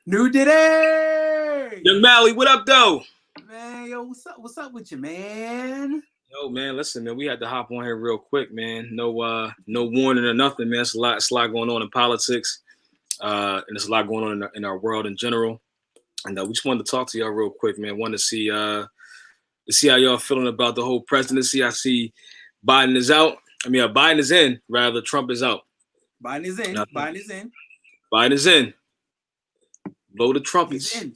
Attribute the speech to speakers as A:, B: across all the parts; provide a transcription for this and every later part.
A: Newdy!
B: Young Mally, what up, though?
A: Man, yo, what's up? What's up with you, man?
B: Yo, man, listen, man, we had to hop on here real quick, man. No warning or nothing, man. It's a lot going on in politics, and there's a lot going on in our world in general. And we just wanted to talk to y'all real quick, man. Wanted to see how y'all feeling about the whole presidency. I see Biden is out. Biden is in. Rather, Trump is out.
A: Biden is in. Biden is in.
B: Biden is in. Blow the
A: He's
B: trumpets.
A: in.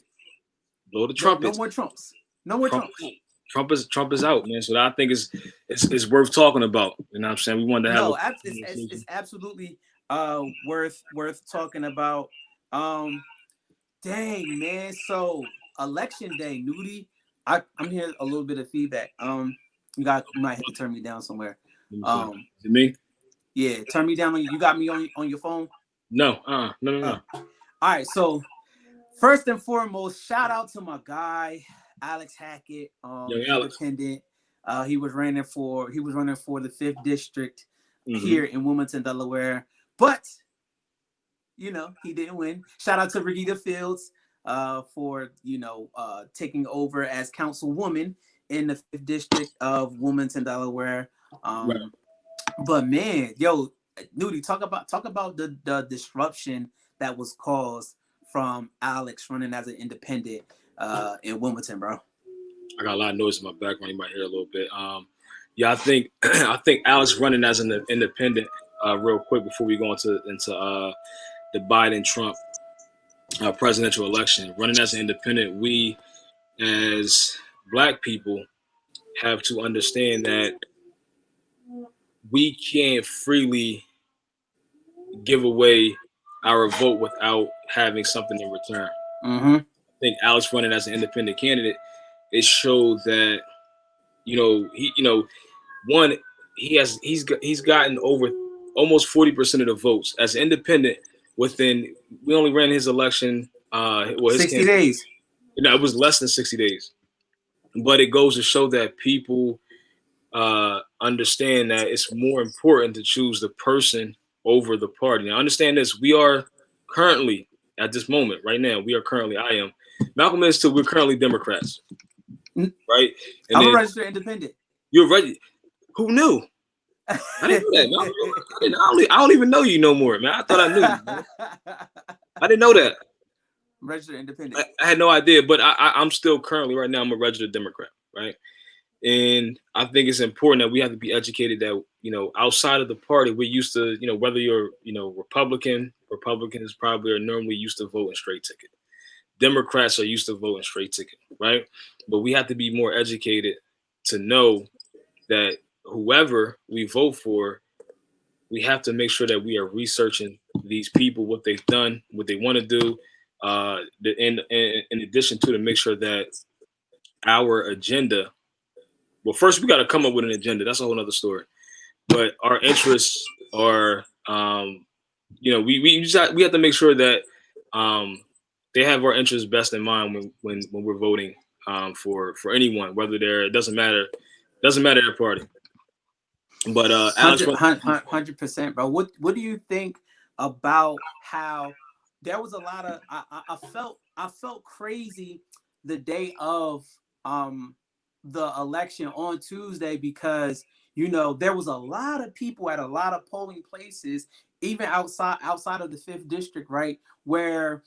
B: Blow the
A: No
B: trumpets.
A: more Trumps. No more
B: Trump,
A: Trumps.
B: Trump is out, man. So I think it's worth talking about. You know what I'm saying? We wanted to have
A: No, it's absolutely worth talking about. Um, Dang, man. So election day, Newdy. I'm hearing a little bit of feedback. You might have to turn me down somewhere.
B: Is it me?
A: Yeah, turn me down. You got me on your phone.
B: No, no.
A: All right. So first and foremost, shout out to my guy Alex Hackett,
B: Alex.
A: independent. He was running for the 5th district
B: Mm-hmm.
A: here in Wilmington, Delaware, but he didn't win. Shout out to Regina Fields for taking over as councilwoman in the 5th district of Wilmington, Delaware.
B: Right.
A: But man, yo, Newdy, talk about the disruption that was caused from Alex running as an independent in Wilmington, bro.
B: I got a lot of noise in my background. You might hear a little bit. I think Alex running as an independent. Real quick before we go into the Biden-Trump presidential election, running as an independent, we as Black people have to understand that we can't freely give away our vote without having something in return.
A: Mm-hmm.
B: I think Alex running as an independent candidate, it showed that he's gotten over almost 40% of the votes as an independent. We only ran his election. His
A: 60 days.
B: It was less than 60 days, but it goes to show that people understand that it's more important to choose the person over the party. Now, understand this: we are currently at this moment, right now, I am. Malcolm is too. We're currently Democrats, right? And
A: I'm a registered independent.
B: You're ready. Who knew? I didn't know that. I don't even know you no more, man. I thought I knew you, man. I didn't know that.
A: Registered independent.
B: I had no idea, but I'm still currently right now. I'm a registered Democrat, right? And I think it's important that we have to be educated that outside of the party, we're used to whether you're Republicans probably are normally used to voting straight ticket. Democrats are used to voting straight ticket, right? But we have to be more educated to know that whoever we vote for, we have to make sure that we are researching these people, what they've done, what they want to do, in addition to make sure that our agenda. Well, first we got to come up with an agenda. That's a whole other story. But our interests are, we have to make sure that they have our interests best in mind when we're voting for anyone, whether it doesn't matter their party. But
A: 100%, bro. What do you think about how there was a lot of I felt crazy the day of the election on Tuesday because there was a lot of people at a lot of polling places, even outside of the 5th district, right, where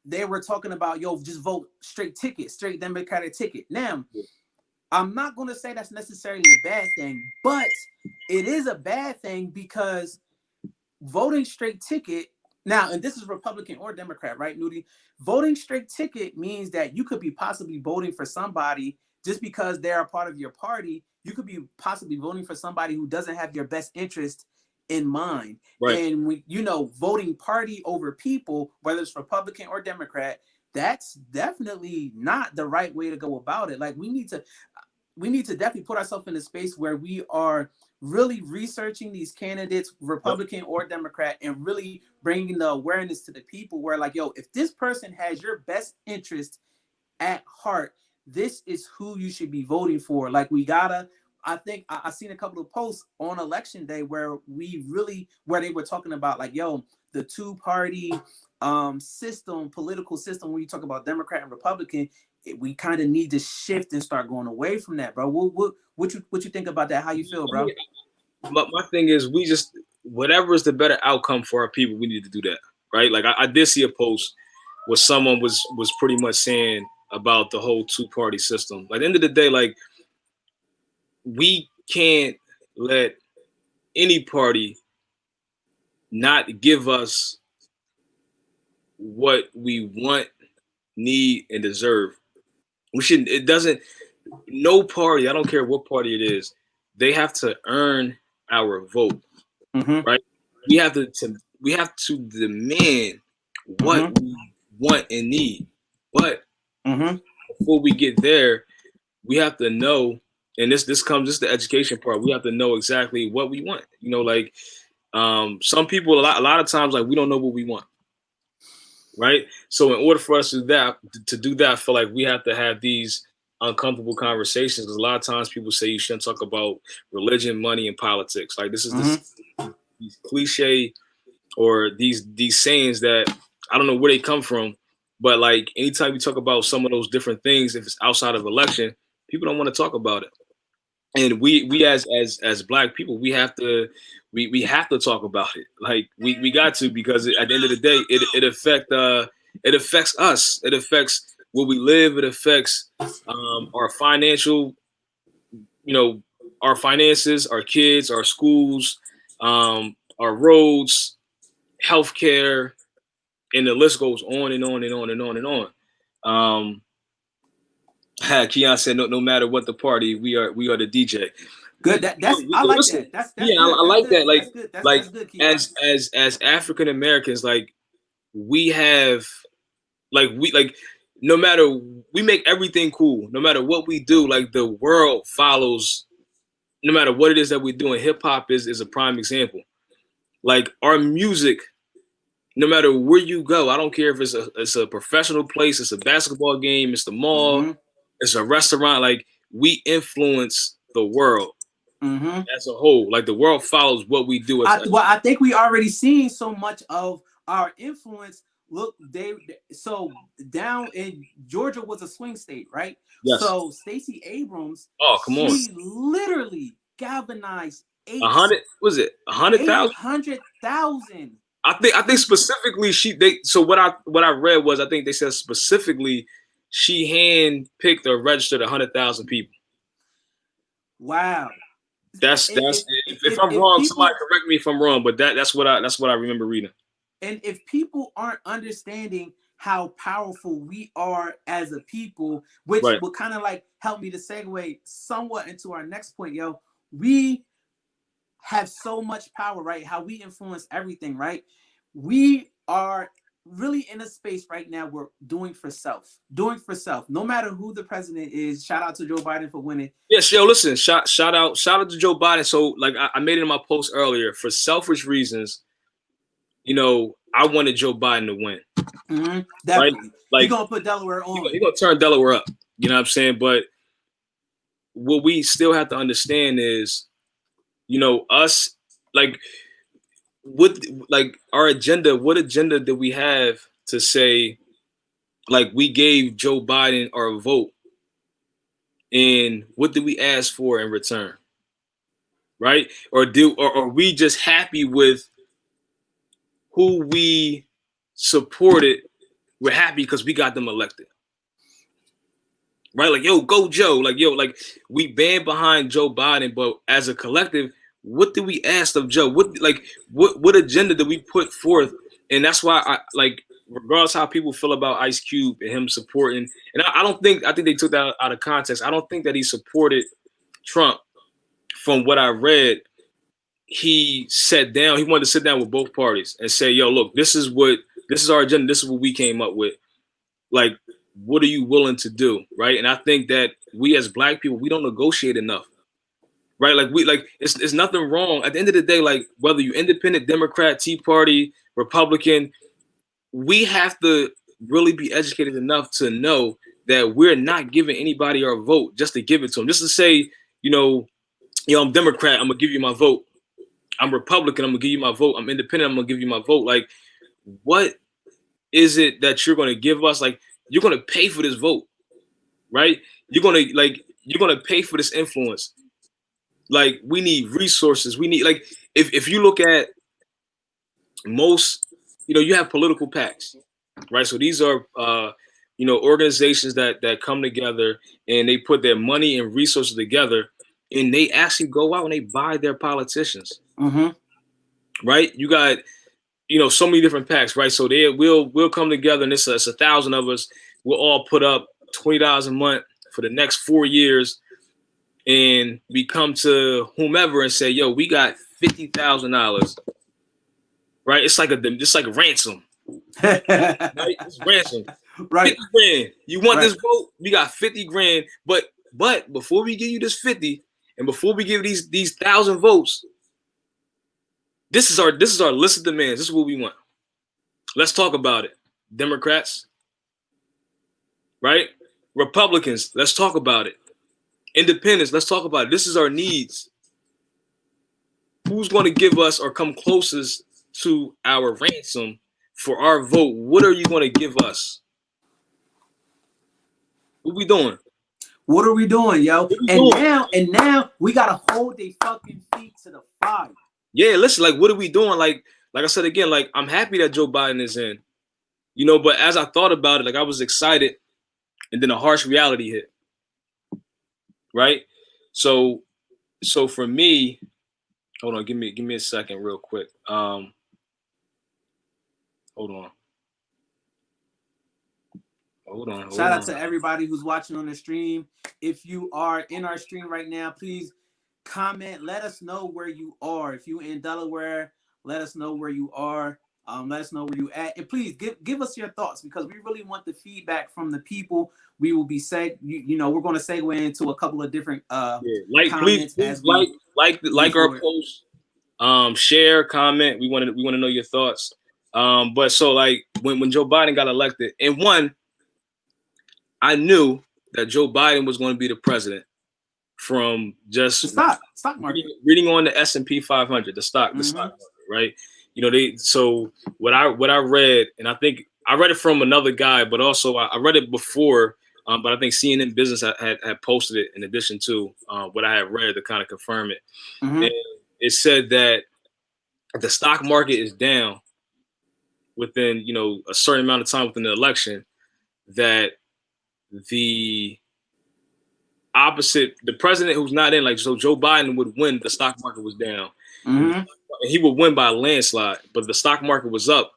A: they were talking about just vote straight Democratic ticket. Now, I'm not going to say that's necessarily a bad thing, but it is a bad thing because voting straight ticket now, and this is Republican or Democrat, right, Newdy? Voting straight ticket means that you could be possibly voting for somebody just because they're a part of your party. You could be possibly voting for somebody who doesn't have your best interest in mind.
B: Right.
A: And voting party over people, whether it's Republican or Democrat, that's definitely not the right way to go about it. Like we need to definitely put ourselves in a space where we are really researching these candidates, Republican or Democrat, and really bringing the awareness to the people where if this person has your best interest at heart, this is who you should be voting for. I think I seen a couple of posts on election day where they were talking about the two-party system, political system, when you talk about Democrat and Republican, we kind of need to shift and start going away from that, bro. What you think about that? How you feel, bro?
B: My thing is, we just, whatever is the better outcome for our people, we need to do that, right? Like I did see a post where someone was pretty much saying about the whole two-party system. Like, at the end of the day, like, we can't let any party not give us what we want, need, and deserve. We shouldn't. It doesn't. No party. I don't care what party it is. They have to earn our vote,
A: Mm-hmm.
B: right? We have we have to demand what
A: Mm-hmm.
B: we want and need. But
A: Mm-hmm.
B: before we get there, we have to know, and this the education part. We have to know exactly what we want. You know, like, some people, a lot of times, like, we don't know what we want, right? So in order for us to do that, I feel like we have to have these uncomfortable conversations. Because a lot of times people say you shouldn't talk about religion, money, and politics. Like, this is
A: Mm-hmm.
B: these cliche, or these sayings that I don't know where they come from, but like, anytime you talk about some of those different things, if it's outside of election, people don't want to talk about it. And we as black people, we have to talk about it. Like, we got to, because at the end of the day, it affects us. It affects where we live. It affects our financial, you know, our finances, our kids, our schools, our roads, healthcare, and the list goes on and on and on and on and on. Um, Keon said, no matter what the party, we are the DJ.
A: Good. I like
B: Listen,
A: that. That's
B: yeah,
A: good.
B: I
A: That's
B: like
A: good.
B: that. Like,
A: That's good.
B: like
A: That's good, Keon.
B: as African Americans, like, we have, like, no matter, we make everything cool. No matter what we do, like, the world follows. No matter what it is that we do, and hip hop is a prime example. Like, our music, no matter where you go, I don't care if it's a professional place, it's a basketball game, it's the mall,
A: Mm-hmm.
B: it's a restaurant. Like, we influence the world
A: Mm-hmm.
B: as a whole. Like, the world follows what we do
A: I think we already seen so much of our influence. Look, so down in Georgia was a swing state, right?
B: yes.
A: So Stacey Abrams,
B: Oh, come on.
A: she literally galvanized
B: 100, was it 100,000?
A: 800,000.
B: I think specifically so what I read was, I think they said specifically she hand picked or registered 100,000 people.
A: Wow.
B: That's if I'm
A: If
B: wrong, somebody
A: people
B: correct me if I'm wrong, but that's what I remember reading.
A: and if people aren't understanding how powerful we are as a people, which
B: Right.
A: will kind of like help me to segue somewhat into our next point, yo, we have so much power, right? How we influence everything, right? We are really in a space right now. We're doing for self, no matter who the president is. Shout out to Joe Biden for winning.
B: Yes, yo, listen, shout out to Joe Biden. So, like, I made it in my post earlier, for selfish reasons, I wanted Joe Biden to win.
A: Mm-hmm.
B: Right?
A: Definitely. He's
B: Like,
A: going to put Delaware on.
B: he gonna turn Delaware up. You know what I'm saying? But what we still have to understand is, us, like, what, like, our agenda, what agenda did we have to say, like, we gave Joe Biden our vote, and what did we ask for in return? Right? Or are we just happy with who we supported? We're happy because we got them elected. Right? Like, yo, go Joe. Like, yo, like, we band behind Joe Biden, but as a collective, what did we ask of Joe? What agenda did we put forth? And that's why, regardless how people feel about Ice Cube and him supporting, and I think they took that out of context. I don't think that he supported Trump. From what I read, he wanted to sit down with both parties and say, yo, look, this is our agenda, this is what we came up with. Like, what are you willing to do? Right? And I think that we as black people, we don't negotiate enough. Right? Like, it's nothing wrong. At the end of the day, like, whether you independent, Democrat, Tea Party, Republican, we have to really be educated enough to know that we're not giving anybody our vote just to give it to them. Just to say, I'm Democrat, I'm gonna give you my vote. I'm Republican, I'm gonna give you my vote. I'm independent, I'm gonna give you my vote. Like, what is it that you're gonna give us? Like, you're gonna pay for this vote, right? You're gonna pay for this influence. Like, we need resources. We need, like, if you look at most, you have political PACs, right? So these are organizations that come together and they put their money and resources together, and they actually go out and they buy their politicians,
A: Mm-hmm.
B: right? You got so many different PACs, right? So we'll come together, and it's 1,000 of us. We'll all put up $20 a month for the next 4 years, and we come to whomever and say, "Yo, we got $50,000." Right? It's like a ransom. Right? It's ransom.
A: Right.
B: 50 grand. You want
A: Right.
B: this vote? We got 50 grand. But before we give you this 50, and before we give these 1,000 votes, this is our list of demands. This is what we want. Let's talk about it. Democrats, right? Republicans, let's talk about it. Independents, let's talk about it. This is our needs. Who's going to give us or come closest to our ransom for our vote? What are you going to give us? What we doing?
A: What are we doing, yo?
B: What we doing?
A: Now we gotta hold their fucking feet to the fire.
B: Yeah, listen, like, what are we doing? Like I said again, like, I'm happy that Joe Biden is in, but as I thought about it, like, I was excited, and then a harsh reality hit. Right? So for me, hold on, give me a second real quick. Hold on.
A: Shout out to everybody who's watching on the stream. If you are in our stream right now, please comment. Let us know where you are. If you're in Delaware, let us know where you are. Let us know where you at. And please give us your thoughts, because we really want the feedback from the people. We will be we're going to segue into a couple of different comments.
B: Please like our post, share, comment. We want to know your thoughts. But so, like, when Joe Biden got elected, and I knew that Joe Biden was going to be the president from just
A: the stock market.
B: Reading on the S&P 500, the stock market, right? So what I read, and I think I read it from another guy, but also I read it before, but I think CNN Business had posted it in addition to what I had read to kind of confirm it.
A: Mm-hmm.
B: And it said that the stock market is down within a certain amount of time within the election, that the president who's not in, like, so Joe Biden would win, the stock market was down.
A: Mm-hmm.
B: And he would win by a landslide, but the stock market was up.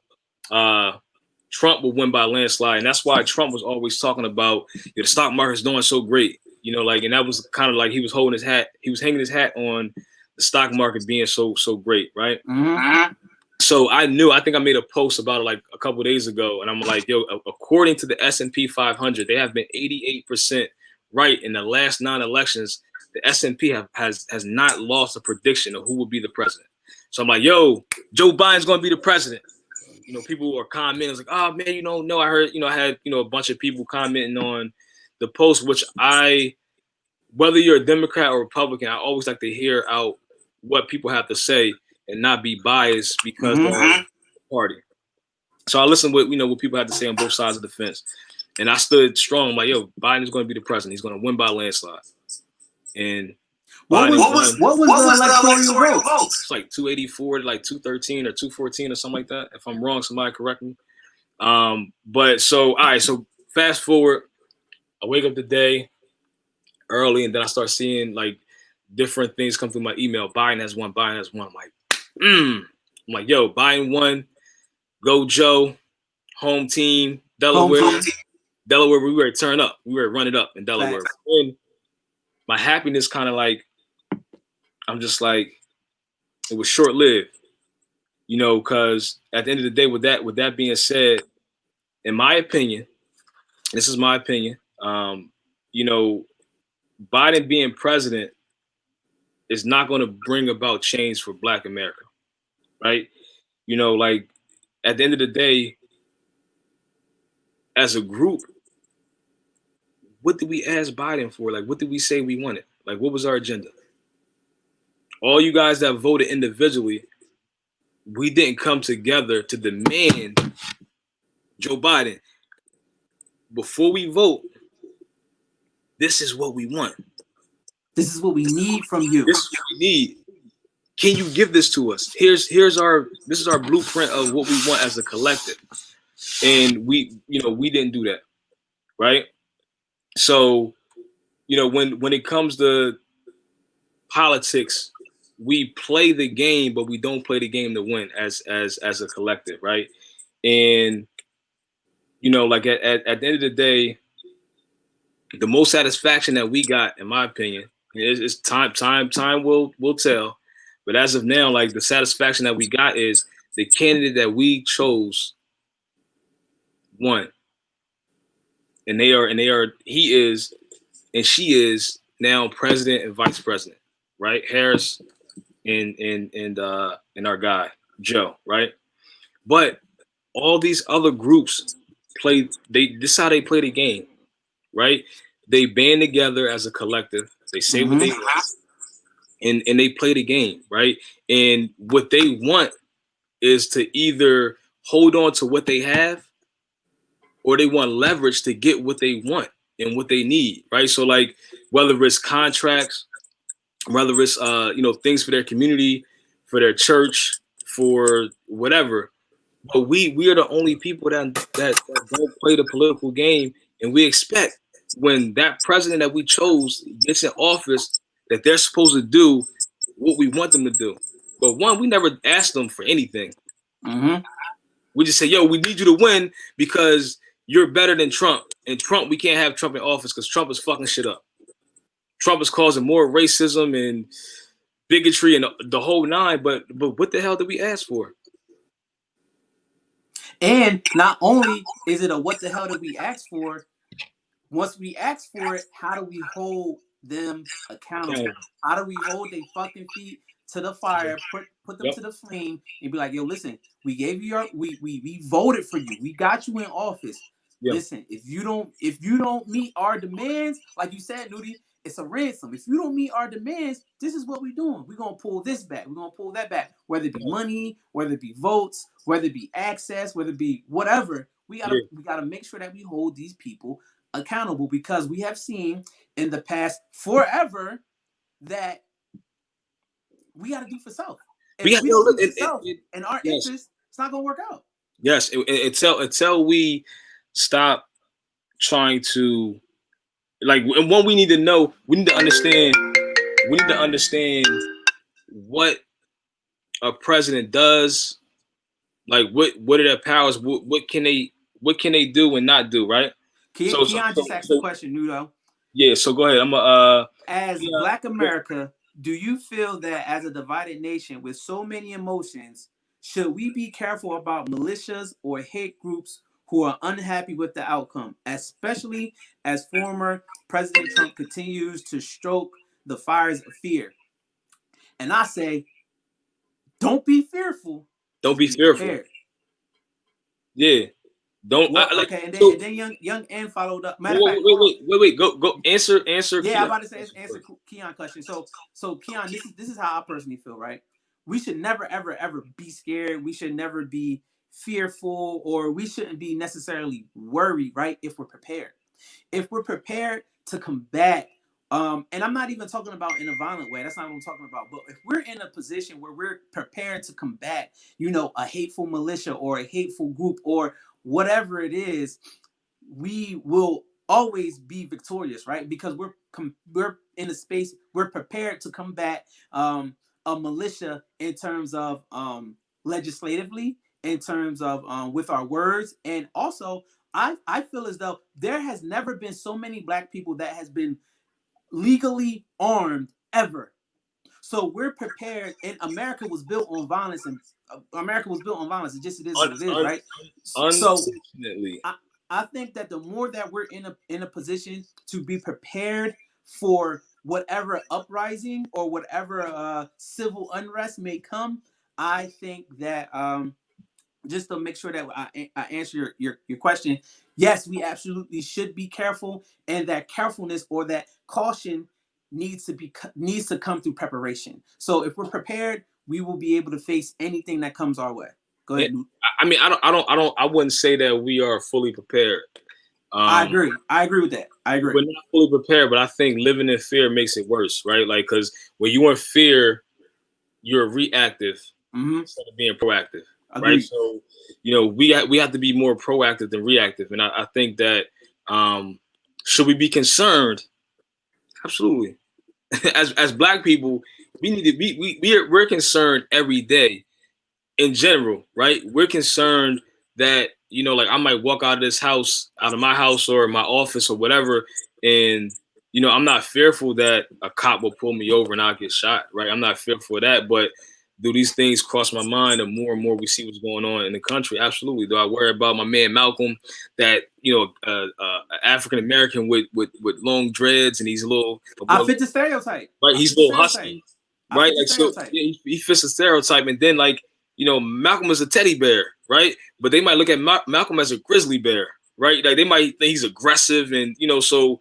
B: Trump would win by a landslide, and that's why Trump was always talking about the stock market's doing so great, and that was kind of like he was holding his hat, he was hanging his hat on the stock market being so great, right?
A: Mm-hmm.
B: So I think I made a post about it like a couple of days ago, and I'm like, yo, according to the S&P 500, they have been 88% right in the last 9 elections. The S&P has not lost a prediction of who will be the president. So I'm like, yo, Joe Biden's going to be the president. People are commenting like, oh man, no, I heard, I had, a bunch of people commenting on the post, which whether you're a Democrat or Republican, I always like to hear out what people have to say and not be biased because of the party. So I listened what what people had to say on both sides of the fence, and I stood strong. I'm like, yo, Biden's going to be the president. He's going to win by a landslide. And
A: what was the electoral vote?
B: It's like 284 to like 213 or 214 or something like that. If I'm wrong, somebody correct me. But so, all right, so fast forward, I wake up today early, and then I start seeing like different things come through my email. Biden has won. I'm like, yo, Biden won. Go Joe. Home team. Delaware. Delaware, we were to turn up. We were to run it up in Delaware. And my happiness kind of like, I'm just like, it was short-lived, because at the end of the day, with that being said, in my opinion, this is my opinion, Biden being president is not going to bring about change for Black America, right? Like, at the end of the day, as a group, what did we ask Biden for? Like, what did we say we wanted? Like, what was our agenda? All you guys that voted individually, we didn't come together to demand Joe Biden. Before we vote, this is what we want.
A: This is what we need from you.
B: This is what we need. Can you give this to us? Here's our this is our blueprint of what we want as a collective. And we didn't do that, right? So, when it comes to politics, we play the game, but we don't play the game to win as a collective, right? And like at the end of the day, the most satisfaction that we got, in my opinion, is time will tell. But as of now, like the satisfaction that we got is the candidate that we chose won. He is and she is now president and vice president, right? Harris and our guy, Joe, right? But all these other groups this is how they play the game, right? They band together as a collective, they say what they
A: Mm-hmm.
B: want, and they play the game, right? And what they want is to either hold on to what they have or they want leverage to get what they want and what they need, right? So like whether it's contracts, whether it's things for their community, for their church, for whatever. But we are the only people that don't play the political game, and we expect when that president that we chose gets in office that they're supposed to do what we want them to do. But one, we never asked them for anything.
A: Mm-hmm.
B: We just say, yo, we need you to win because you're better than Trump. And Trump, we can't have Trump in office because Trump is fucking shit up. Trump is causing more racism and bigotry and the whole nine. But what the hell did we ask for?
A: And not only is it a what the hell did we ask for, once we ask for it, how do we hold them accountable?
B: Okay.
A: How do we hold their fucking feet to the fire, put them
B: Yep.
A: to the flame, and be like, yo, listen, we gave you we voted for you. We got you in office.
B: Yep.
A: Listen, if you don't meet our demands, like you said, Newdy, it's a ransom. If you don't meet our demands, this is what we're doing. We're gonna pull this back. We're gonna pull that back. Whether it be money, whether it be votes, whether it be access, whether it be whatever,
B: Yeah.
A: we gotta make sure that we hold these people accountable because we have seen in the past forever that we got to do for self.
B: We
A: If
B: got
A: we
B: no
A: don't do for
B: it,
A: self and our
B: yes.
A: interests, it's not gonna work out.
B: Yes. Until we stop trying to and what we need to know, we need to understand what a president does, like what are their powers, what can they do and not do, right?
A: Keon just asked the question, Nudo.
B: Yeah, so go ahead.
A: As
B: Yeah,
A: Black America, do you feel that as a divided nation with so many emotions, should we be careful about militias or hate groups who are unhappy with the outcome, especially as former President Trump continues to stoke the fires of fear? And I say, don't be fearful,
B: don't
A: just
B: be
A: be
B: fearful.
A: prepared.
B: Yeah, don't
A: What?
B: like
A: Okay, and
B: so.
A: then young N followed up. Matter of fact, hold on.
B: Wait. Go. Answer.
A: Yeah, I'm
B: Keon
A: about to say
B: question
A: answer
B: first.
A: Keon question. So Keon, this is how I personally feel. Right? We should never ever be scared. We should never be fearful, or we shouldn't be necessarily worried. Right? If we're prepared to combat. And I'm not even talking about in a violent way. That's not what I'm talking about. But if we're in a position where we're prepared to combat, a hateful militia or a hateful group or whatever it is, we will always be victorious, right? Because we're in a space, we're prepared to combat a militia in terms of legislatively, in terms of with our words, and also I feel as though there has never been so many Black people that has been legally armed ever. So we're prepared, and America was built on violence, and America was built on violence. It is what it is, right? So
B: Unfortunately,
A: I think that the more that we're in a position to be prepared for whatever uprising or whatever civil unrest may come, I think that just to make sure that I answer your question, yes, we absolutely should be careful, and that carefulness or that caution needs to come through preparation. So if we're prepared, we will be able to face anything that comes our way. Go
B: Yeah,
A: ahead.
B: I mean, I wouldn't say that we are fully prepared.
A: I
B: Um,
A: agree. I agree with that. I agree.
B: we're not fully prepared, but I think living in fear makes it worse, right? Like, because when you're in fear, you're reactive
A: Mm-hmm.
B: instead of being proactive, right?
A: Agreed.
B: So, we have to be more proactive than reactive, and I think that um, should we be concerned? Absolutely. As Black people, we need to be we're concerned every day in general, right? We're concerned that, like I might walk out of this house, out of my house or my office or whatever, and I'm not fearful that a cop will pull me over and I'll get shot, right? I'm not fearful of that, but do these things cross my mind the more and more we see what's going on in the country? Absolutely. Do I worry about my man Malcolm, that African American with long dreads and he's a little,
A: I fit the stereotype.
B: right?
A: I
B: He's
A: fit
B: a
A: the
B: little
A: stereotype.
B: husky,
A: I
B: right?
A: fit the
B: Like, so
A: stereotype.
B: yeah, he fits the stereotype, and then like Malcolm is a teddy bear, right? But they might look at Malcolm as a grizzly bear, right? Like they might think he's aggressive, and so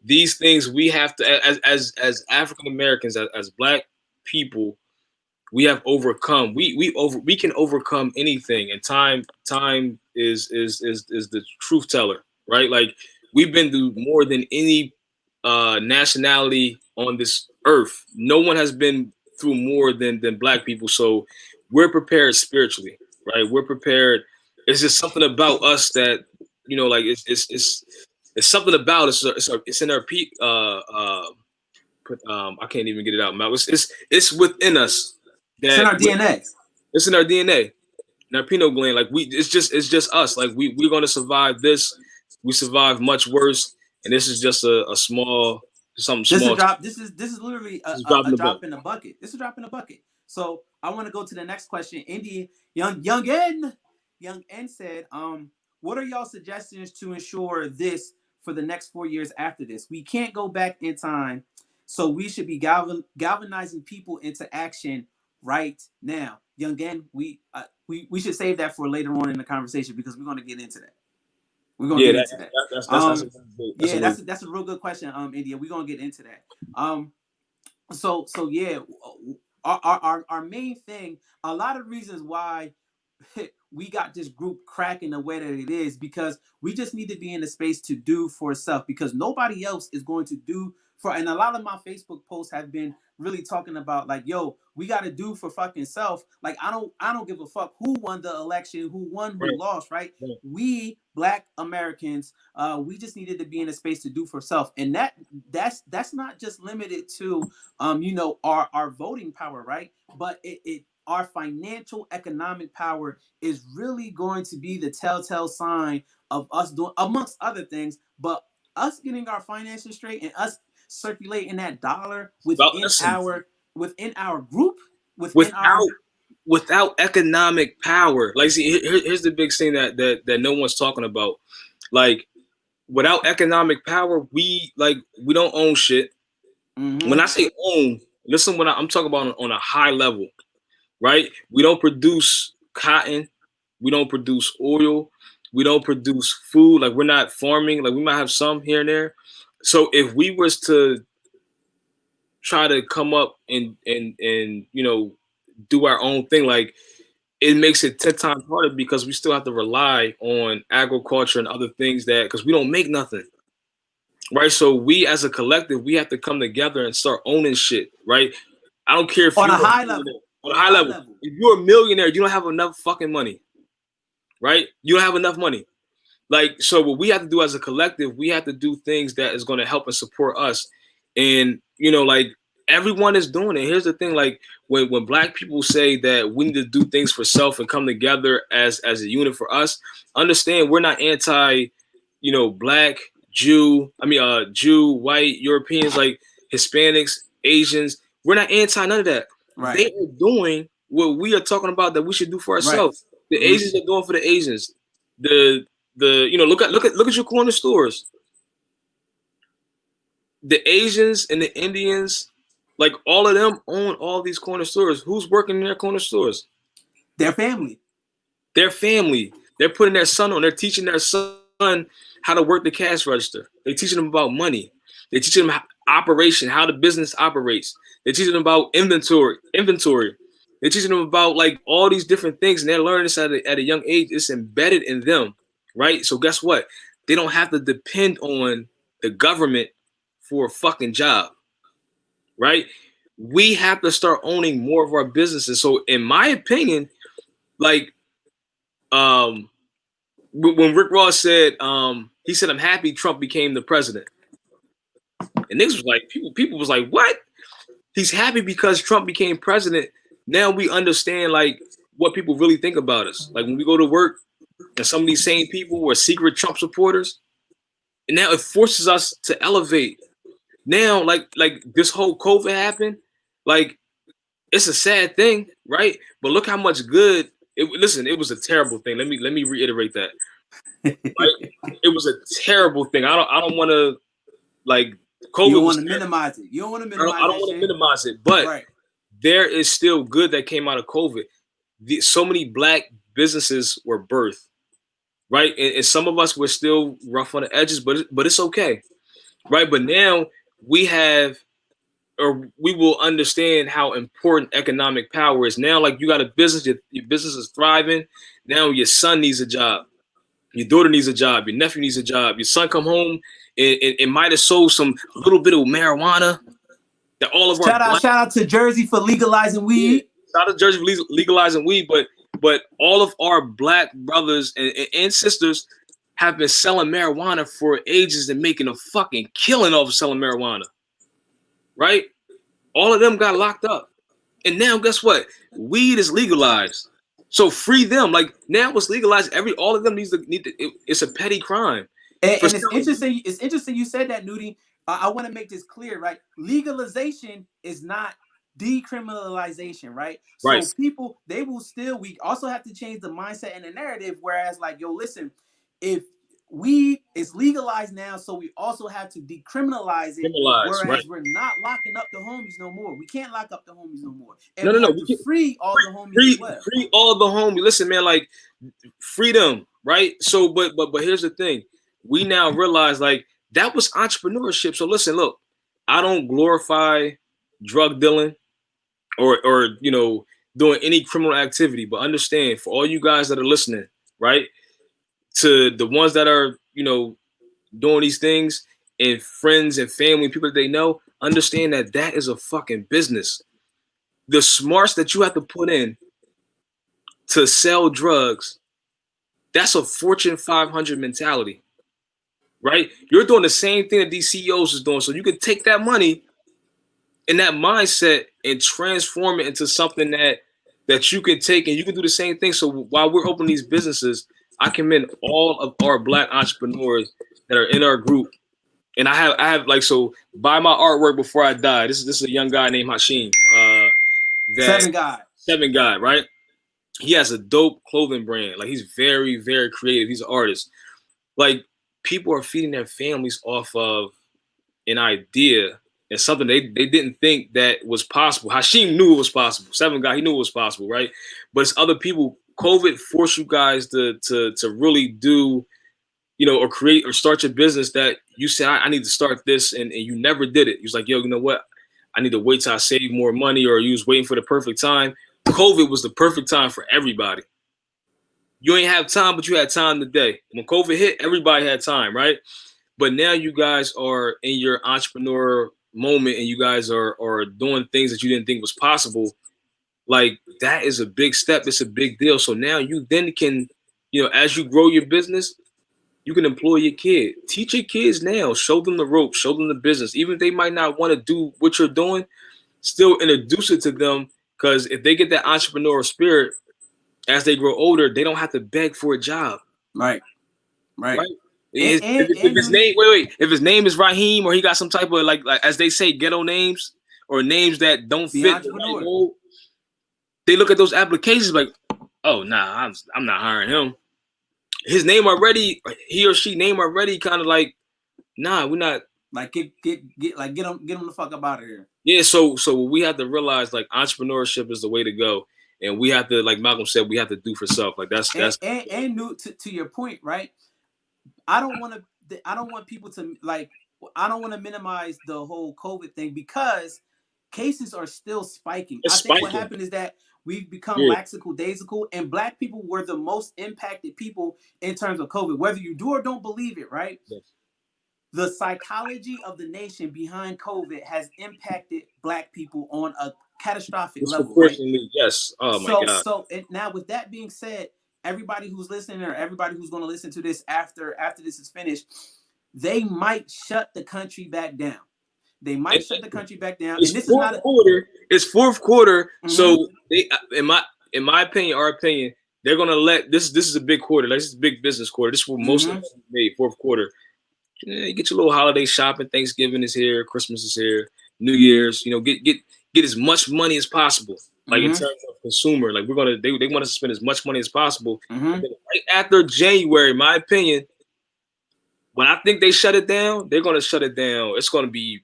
B: these things we have to, as African Americans, as Black people, we have overcome. We can overcome anything, and time is the truth teller, right? Like we've been through more than any nationality on this earth. No one has been through more than Black people. So we're prepared spiritually, right? We're prepared. It's just something about us that like it's something about us. It's in our I can't even get it out. It's within us
A: It's in
B: that
A: our DNA.
B: it's in our DNA, in our pineal gland. Like it's just us. Like we're gonna survive this. We survived much worse, and this is just a small something
A: This is
B: small.
A: drop. This is literally
B: Just dropping
A: a
B: the butt.
A: drop in the bucket. This is a drop in the bucket. So I want to go to the next question. Indy young N said, what are y'all suggestions to ensure this for the next 4 years after this? We can't go back in time, so we should be galvanizing people into action right now. Young N, we should save that for later on in the conversation because we're going to get into that. We're gonna
B: Yeah,
A: get into that.
B: that's a
A: Yeah,
B: really
A: that's a real good question, India. We're gonna get into that. So yeah, our main thing, a lot of reasons why we got this group cracking the way that it is because we just need to be in the space to do for self because nobody else is going to do for. And a lot of my Facebook posts have been really talking about like, yo, we got to do for fucking self. Like I don't give a fuck who won the election, who won, who
B: right,
A: lost, right?
B: right.
A: We Black Americans, we just needed to be in a space to do for self, and that's not just limited to our voting power, right? But it our financial economic power is really going to be the telltale sign of us doing amongst other things, but us getting our finances straight and us circulating that dollar
B: Well, listen,
A: within our group, within our
B: without without economic power, like see, here's the big thing that no one's talking about. Like without economic power, we don't own shit. When I
A: mm-hmm,
B: say own, listen, I'm talking about on a high level, right? We don't produce cotton, we don't produce oil, we don't produce food. Like we're not farming. Like we might have some here and there. So if we was to try to come up and do our own thing, like it makes it 10 times harder because we still have to rely on agriculture and other things that because we don't make nothing. Right. So we as a collective, we have to come together and start owning shit, right? I don't care if
A: on
B: you're
A: a
B: a
A: high
B: millionaire
A: level,
B: on
A: on
B: a
A: a
B: high
A: high
B: level.
A: level.
B: If you're a millionaire, you don't have enough fucking money, right? You don't have enough money. Like, so what we have to do as a collective, we have to do things that is going to help and support us. And, like everyone is doing it. Here's the thing, like when Black people say that we need to do things for self and come together as a unit for us, understand we're not anti, Black, Jew, Jew, white, Europeans, like Hispanics, Asians. We're not anti none of that.
A: Right,
B: They are doing what we are talking about that we should do for
A: right.
B: ourselves. The
A: Mm-hmm.
B: Asians are doing for the Asians. The look at your corner stores. The Asians and the Indians, like all of them own all these corner stores. Who's working in their corner stores?
A: Their family.
B: Their family. They're putting their son on. They're teaching their son how to work the cash register. They're teaching them about money. They're teaching them operation, how the business operates. They're teaching them about inventory. They're teaching them about like all these different things, and they're learning this at a young age. It's embedded in them, right? So guess what? They don't have to depend on the government for a fucking job, right? We have to start owning more of our businesses. So, in my opinion, like, when Rick Ross said, he said, "I'm happy Trump became the president," and niggas was like, people was like, "What?" He's happy because Trump became president. Now we understand like what people really think about us. Like when we go to work, and some of these same people were secret Trump supporters, and now it forces us to elevate. Now, like this whole COVID happened, like it's a sad thing, right? But look how much good. Listen, it was a terrible thing. Let me reiterate that. Right? It was a terrible thing. I don't want to like
A: You
B: COVID
A: don't
B: was
A: want to
B: terrible.
A: minimize it. You don't want to
B: I don't,
A: minimize
B: I don't
A: that
B: want to
A: shit.
B: minimize it, but
A: Right.
B: there is still good that came out of COVID. So many black businesses were birthed, right? And some of us were still rough on the edges, but it's okay, right? But now we have, or we will understand how important economic power is. Now, like you got a business, your business is thriving. Now your son needs a job, your daughter needs a job, your nephew needs a job. Your son come home and might have sold some little bit of marijuana. That all of our black,
A: Shout out to Jersey for legalizing
B: yeah,
A: weed.
B: shout out to Jersey for legalizing weed, but all of our black brothers and sisters have been selling marijuana for ages and making a fucking killing off of selling marijuana, right? All of them got locked up, and now guess what? Weed is legalized, so free them. Like now it's legalized. All of them need to. It's a petty crime for
A: And it's
B: selling weed.
A: interesting. It's interesting you said that, Newdy. I want to make this clear, right? Legalization is not decriminalization, right?
B: Right.
A: So people, they will still. We also have to change the mindset and the narrative. Whereas, like, yo, listen, if weed is legalized now, so we also have to decriminalize it.
B: Criminalized. Right.
A: Whereas we're not locking up the homies no more. We can't lock up the homies no more, and
B: No,
A: we
B: no, no.
A: have
B: We
A: to
B: can
A: free all the homies as
B: free
A: well.
B: free all the homies. Listen, man, like freedom, right? So, but here's the thing: we now realize like that was entrepreneurship. So, listen, look, I don't glorify drug dealing or doing any criminal activity, but understand for all you guys that are listening, right, to the ones that are doing these things and friends and family, people that they know, understand that that is a fucking business. The smarts that you have to put in to sell drugs, that's a Fortune 500 mentality, right? You're doing the same thing that these CEOs is doing. So you can take that money and that mindset and transform it into something that you can take and you can do the same thing. So while we're opening these businesses, I commend all of our black entrepreneurs that are in our group. And I have like, so buy my artwork before I die. This is a young guy named Hashim. That
A: Seven God.
B: seven guy, right? He has a dope clothing brand. Like he's very, very creative. He's an artist. Like people are feeding their families off of an idea and something they didn't think that was possible. Hashim knew it was possible. Seven guy, he knew it was possible, right? But it's other people. COVID forced you guys to really do, or create or start your business that you said, I need to start this, and you never did it. You was like, yo, you know what? I need to wait till I save more money, or you was waiting for the perfect time. COVID was the perfect time for everybody. You ain't have time, but you had time today. When COVID hit, everybody had time, right? But now you guys are in your entrepreneur moment and you guys are doing things that you didn't think was possible. Like that is a big step. It's a big deal. So now you then can, as you grow your business, you can employ your kid. Teach your kids now. Show them the ropes. Show them the business. Even if they might not want to do what you're doing, still introduce it to them. Because if they get that entrepreneurial spirit as they grow older, they don't have to beg for a job.
A: Right.
B: Right? If
A: And
B: his
A: Newdy,
B: name, if his name is Raheem, or he got some type of like as they say, ghetto names or names that don't
A: the
B: fit the right
A: entrepreneur.
B: mold, they look at those applications like, oh nah, I'm not hiring him. His name already, he or she name already, kind of like, nah, we're not.
A: Like get them the fuck up out of here.
B: Yeah, so we have to realize like entrepreneurship is the way to go, and we have to, like Malcolm said, we have to do for self. Like that's
A: And new to your point, right? I don't want people to like I don't want to minimize the whole COVID thing because cases are still spiking.
B: It's
A: I think what
B: spiking.
A: happened is that we've become
B: Yeah.
A: lackadaisical, and Black people were the most impacted people in terms of COVID. Whether you do or don't believe it, right?
B: Yes.
A: The psychology of the nation behind COVID has impacted Black people on a catastrophic level, right?
B: Disproportionately, yes. Oh my
A: So,
B: God.
A: so and now with that being said, everybody who's listening or everybody who's going to listen to this after this is finished, they might shut the country back down. They might shut the country back down, and
B: It's
A: this is
B: fourth
A: not a.
B: quarter. It's fourth quarter.
A: Mm-hmm,
B: So they, in my opinion, our opinion, they're gonna let this. This is a big quarter. Like, this is a big business quarter. This is where most of the
A: mm-hmm,
B: money is made. Fourth quarter. Yeah, you get your little holiday shopping. Thanksgiving is here. Christmas is here. New Year's. Get as much money as possible. Like, in
A: mm-hmm,
B: terms of consumer, like, they want us to spend as much money as possible.
A: mm-hmm.
B: And then right after January, in my opinion, when I think they shut it down, they're gonna shut it down. It's gonna be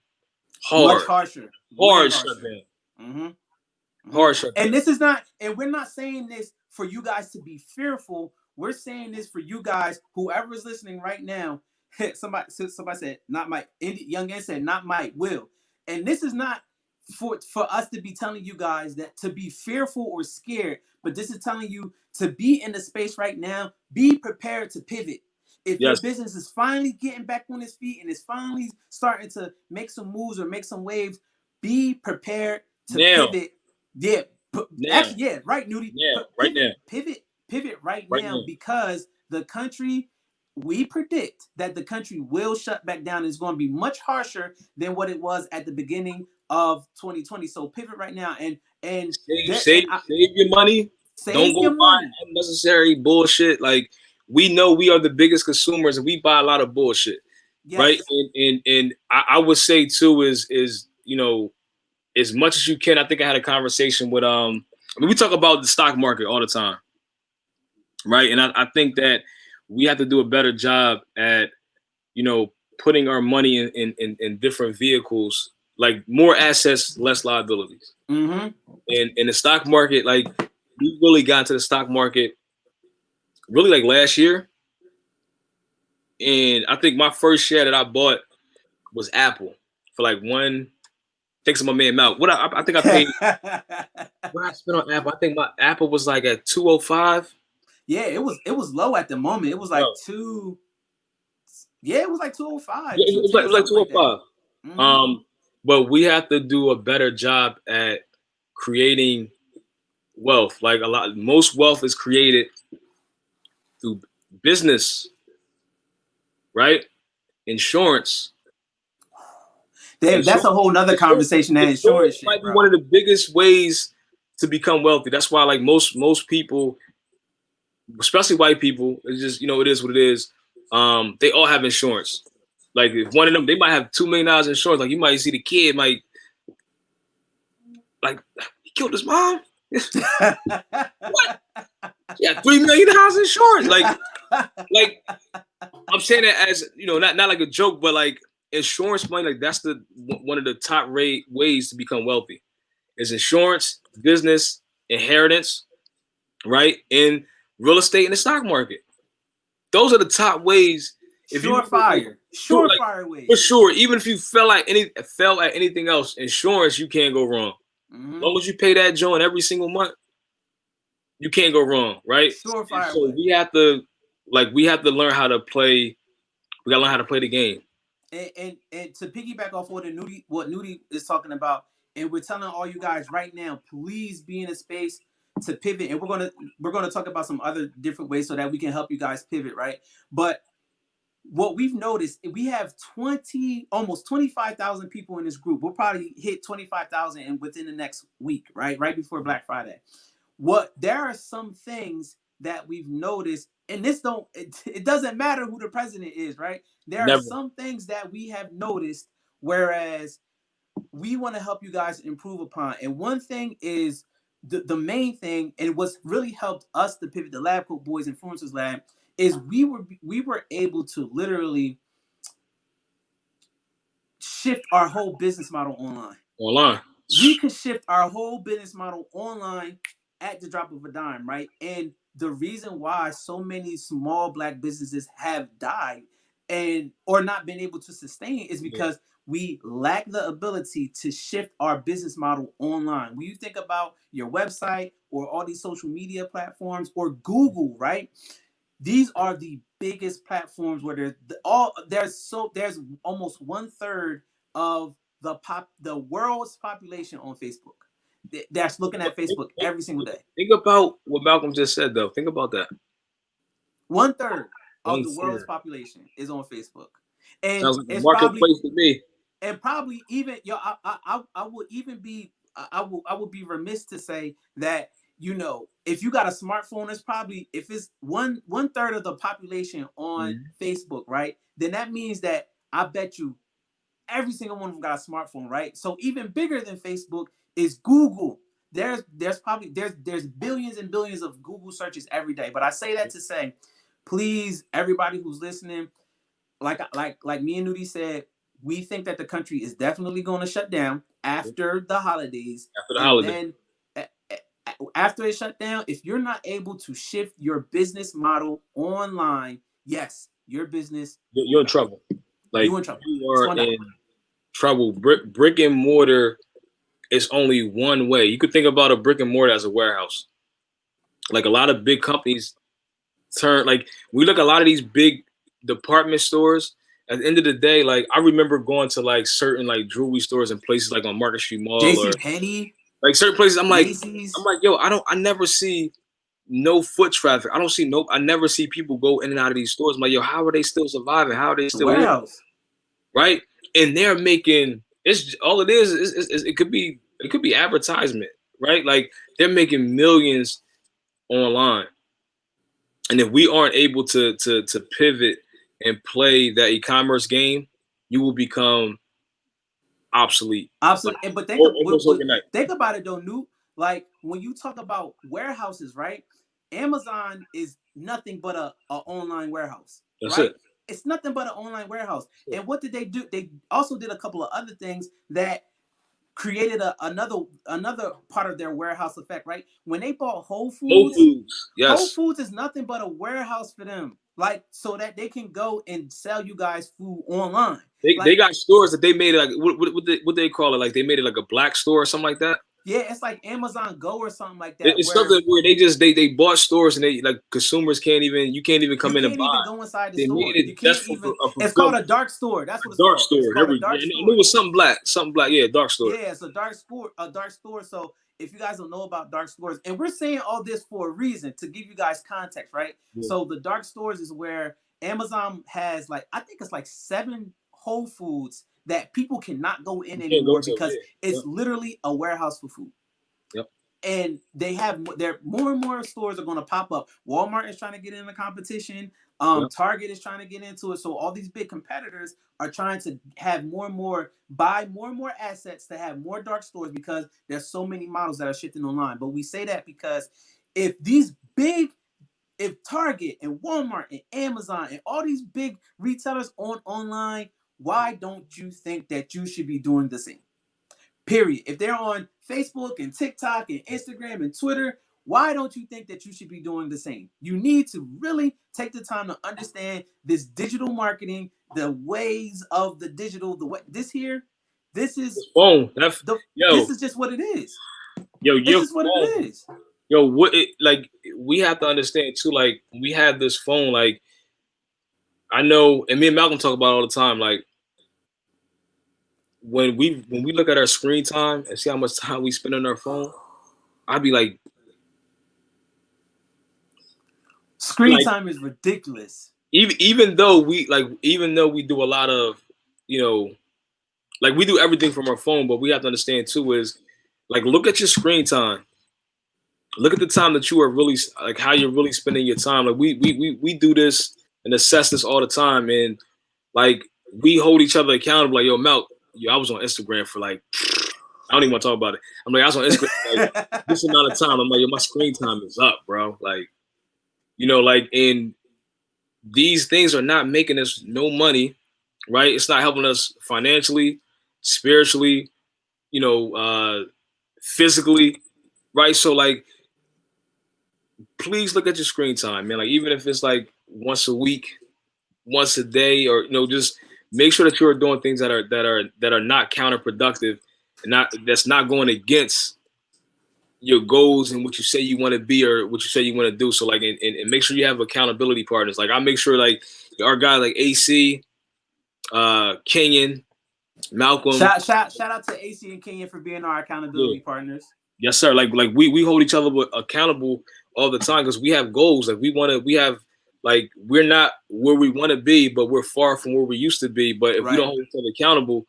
A: Much
B: hard,
A: harsher, way
B: hard shut
A: harsher.
B: down.
A: Mm-hmm. Mm-hmm.
B: Hard shut
A: And
B: down.
A: this is not, and we're not saying this for you guys to be fearful. We're saying this for you guys, whoever is listening right now. Somebody said, not Mike. Young N said, not Mike, Will. And this is not for us to be telling you guys that to be fearful or scared, but this is telling you to be in the space right now, be prepared to pivot. If your
B: Yes.
A: business is finally getting back on its feet and it's finally starting to make some moves or make some waves, be prepared to
B: Now.
A: pivot. Yeah,
B: Now.
A: actually, yeah, right, Newdy.
B: Now. Right
A: Pivot,
B: now.
A: pivot right
B: Right
A: now
B: now.
A: because the country, we predict that the country will shut back down. It's going to be much harsher than what it was at the beginning of 2020. So pivot right now, and
B: Save,
A: there
B: save,
A: and I,
B: save your money. Don't
A: save
B: go
A: your money.
B: buy unnecessary bullshit. Like, we know we are the biggest consumers, and we buy a lot of bullshit, right?
A: Yes.
B: And I would say too is as much as you can. I think I had a conversation with I mean, we talk about the stock market all the time, right? And I think that we have to do a better job at putting our money in different vehicles, like more assets, less liabilities.
A: Mm-hmm.
B: And in the stock market, like, we really got into the stock market really like last year. And I think my first share that I bought was Apple for like one. Thanks to my man Mal. I think I paid. What I spent on Apple? I think my Apple was like at 205.
A: Yeah, it was low at the moment. It was like
B: Bro,
A: two. Yeah, it was like 205,
B: yeah,
A: two
B: it
A: ten,
B: was like
A: something like that.
B: 205.
A: Mm-hmm.
B: But we have to do a better job at creating wealth. Like, most wealth is created through business, right? Insurance.
A: That's
B: Insurance,
A: a whole nother conversation. That
B: insurance
A: insurance shit,
B: might be
A: bro.
B: one of the biggest ways to become wealthy. That's why, like, most people, especially white people, it's just, it is what it is. They all have insurance. Like, if one of them, they might have $2 million insurance. Like, you might see the kid might, like, he killed his mom. What? Yeah, $3 million insurance. Like I'm saying that as, not like a joke, but like, insurance money. Like, that's the one of the top rate ways to become wealthy is insurance, business, inheritance, right, and real estate and the stock market. Those are the top ways. If you like, sure, like,
A: Surefire
B: for
A: ways.
B: sure, even if you fell at anything else, insurance, you can't go wrong. As
A: Mm-hmm.
B: long as you pay that joint every single month, you can't go wrong, right? And
A: Surefire
B: so
A: way.
B: we have to learn how to play. We gotta learn how to play the game.
A: And to piggyback off what Newdy is talking about, and we're telling all you guys right now, please be in a space to pivot. And we're gonna talk about some other different ways so that we can help you guys pivot, right? But what we've noticed, we have almost 25,000 people in this group. We'll probably hit 25,000 within the next week, right? Right before Black Friday. There are some things that we've noticed, and it doesn't matter who the president is, right? There are
B: Never.
A: some things that we have noticed, whereas we want to help you guys improve upon. And one thing is the main thing, and what's really helped us to pivot the Lab Coat Boys Influencers Lab is we were able to literally shift our whole business model online.
B: Online.
A: We could shift our whole business model online at the drop of a dime, right? And the reason why so many small Black businesses have died and or not been able to sustain is
B: Yeah.
A: because we lack the ability to shift our business model online. When you think about your website or all these social media platforms or Google, right? These are the biggest platforms where there's almost 1/3 of the world's population on Facebook that's looking at
B: Think,
A: Facebook
B: think,
A: every single day.
B: think about what Malcolm just said, though. Think about that.
A: 1/3 of
B: One
A: the world's
B: third
A: population is on Facebook, and
B: sounds like a
A: it's probably
B: marketplace to me.
A: and probably even I would even be I would be remiss to say that if you got a smartphone, it's probably if it's one third of the population on
B: Mhm.
A: Facebook, right? Then that means that I bet you every single one of them got a smartphone, right? So even bigger than Facebook is Google. There's probably there's billions and billions of Google searches every day. But I say that to say, please, everybody who's listening, like me and Newdy said, we think that the country is definitely going to shut down after the holidays,
B: After the
A: and
B: holiday,
A: then after it shut down, if you're not able to shift your business model online, yes, your business
B: you're in trouble.
A: you
B: Like
A: in trouble.
B: you
A: It's
B: are
A: going to die.
B: in trouble. Brick and mortar is only one way. You could think about a brick and mortar as a warehouse. Like a lot of big companies turn like we look at a lot of these big department stores. At the end of the day, like I remember going to like certain like jewelry stores and places like on Market Street Mall or
A: JC Penney,
B: like certain places. I'm
A: Macy's.
B: like, yo, I never see no foot traffic. I never see people go in and out of these stores. I'm like, yo, how are they still surviving? How are they
A: It's a
B: still here?
A: warehouse.
B: Right? And they're making it's all it is it could be advertisement, right? Like they're making millions online. And if we aren't able to pivot and play that e-commerce game, you will become obsolete. Like
A: Absolutely. But
B: almost overnight.
A: think about it though, Newt. Like when you talk about warehouses, right? Amazon is nothing but a online warehouse,
B: That's
A: right?
B: it.
A: It's nothing but an online warehouse. And what did they do? They also did a couple of other things that created another part of their warehouse effect, right? When they bought Whole
B: Whole
A: Foods,
B: Foods.
A: Whole
B: Yes.
A: Foods is nothing but a warehouse for them, like so that they can go and sell you guys food online.
B: They
A: Like,
B: got stores that they made it like what they call it, like they made it like a black store or something like that.
A: yeah, it's like Amazon Go or something like
B: It-
A: that,
B: It's
A: where
B: something where they bought stores and they like consumers can't even you can't even
A: you
B: come in and
A: can't even
B: buy.
A: go inside the
B: They made
A: store.
B: it
A: You
B: just
A: can't
B: for
A: even.
B: a
A: It's called
B: fulfillment.
A: a dark store. That's
B: A
A: what it's
B: dark
A: called. It's
B: store. There
A: called a
B: we go.
A: dark
B: And I knew
A: store.
B: it was something black. Something black. Yeah, dark store.
A: Yeah, it's a dark store. A dark store. So if you guys don't know about dark stores, and we're saying all this for a reason to give you guys context, right?
B: Yeah.
A: So the dark stores is where Amazon has like I think it's like 7 Whole Foods that people cannot go in
B: You can't go
A: anymore
B: to.
A: because
B: Yeah.
A: it's
B: Yep.
A: literally a warehouse for food.
B: Yep.
A: And they have there more and more stores are going to pop up. Walmart is trying to get in the competition.
B: Yep.
A: Target is trying to get into it. So all these big competitors are trying to have more and more buy more and more assets to have more dark stores because there's so many models that are shifting online. But we say that because if these big if Target and Walmart and Amazon and all these big retailers on online, why don't you think that you should be doing the same? Period. If they're on Facebook and TikTok and Instagram and Twitter, why don't you think that you should be doing the same? You need to really take the time to understand this digital marketing, the ways of the digital, the way this here, this is
B: This phone. That
A: this
B: yo
A: is just what it is.
B: yo
A: It's
B: your
A: just what it
B: phone.
A: is.
B: Yo, what it like we have to understand too. Like we have this phone. Like I know, and me and Malcolm talk about it all the time. Like when we look at our screen time and see how much time we spend on our phone, I'd be
A: Screen
B: like
A: time is ridiculous.
B: even though we do a lot of you know like we do everything from our phone, but we have to understand too is like look at your screen time. Look at the time that you are really like how you're really spending your time. Like we do this and assess this all the time, and like we hold each other accountable. Like yo, Mel, yo, I was on Instagram for like I don't even want to talk about it. I'm like I was on Instagram for, like this amount of time. I'm like yo, my screen time is up, bro. Like like and these things are not making us no money, right? It's not helping us financially, spiritually, you know, physically, right? So like please look at your screen time, man. Like even if it's like once a week, once a day, or just make sure that you're doing things that are not counterproductive, and not that's not going against your goals and what you say you want to be or what you say you want to do. So like, and make sure you have accountability partners. Like I make sure like our guy like AC, Kenyon, Malcolm.
A: Shout out to AC and Kenya for being our
B: Yeah.
A: accountability partners.
B: Yes, sir. Like we hold each other accountable all the time because we have goals. Like we have like we're not where we want to be, but we're far from where we used to be. But if we don't
A: Right.
B: hold each other accountable,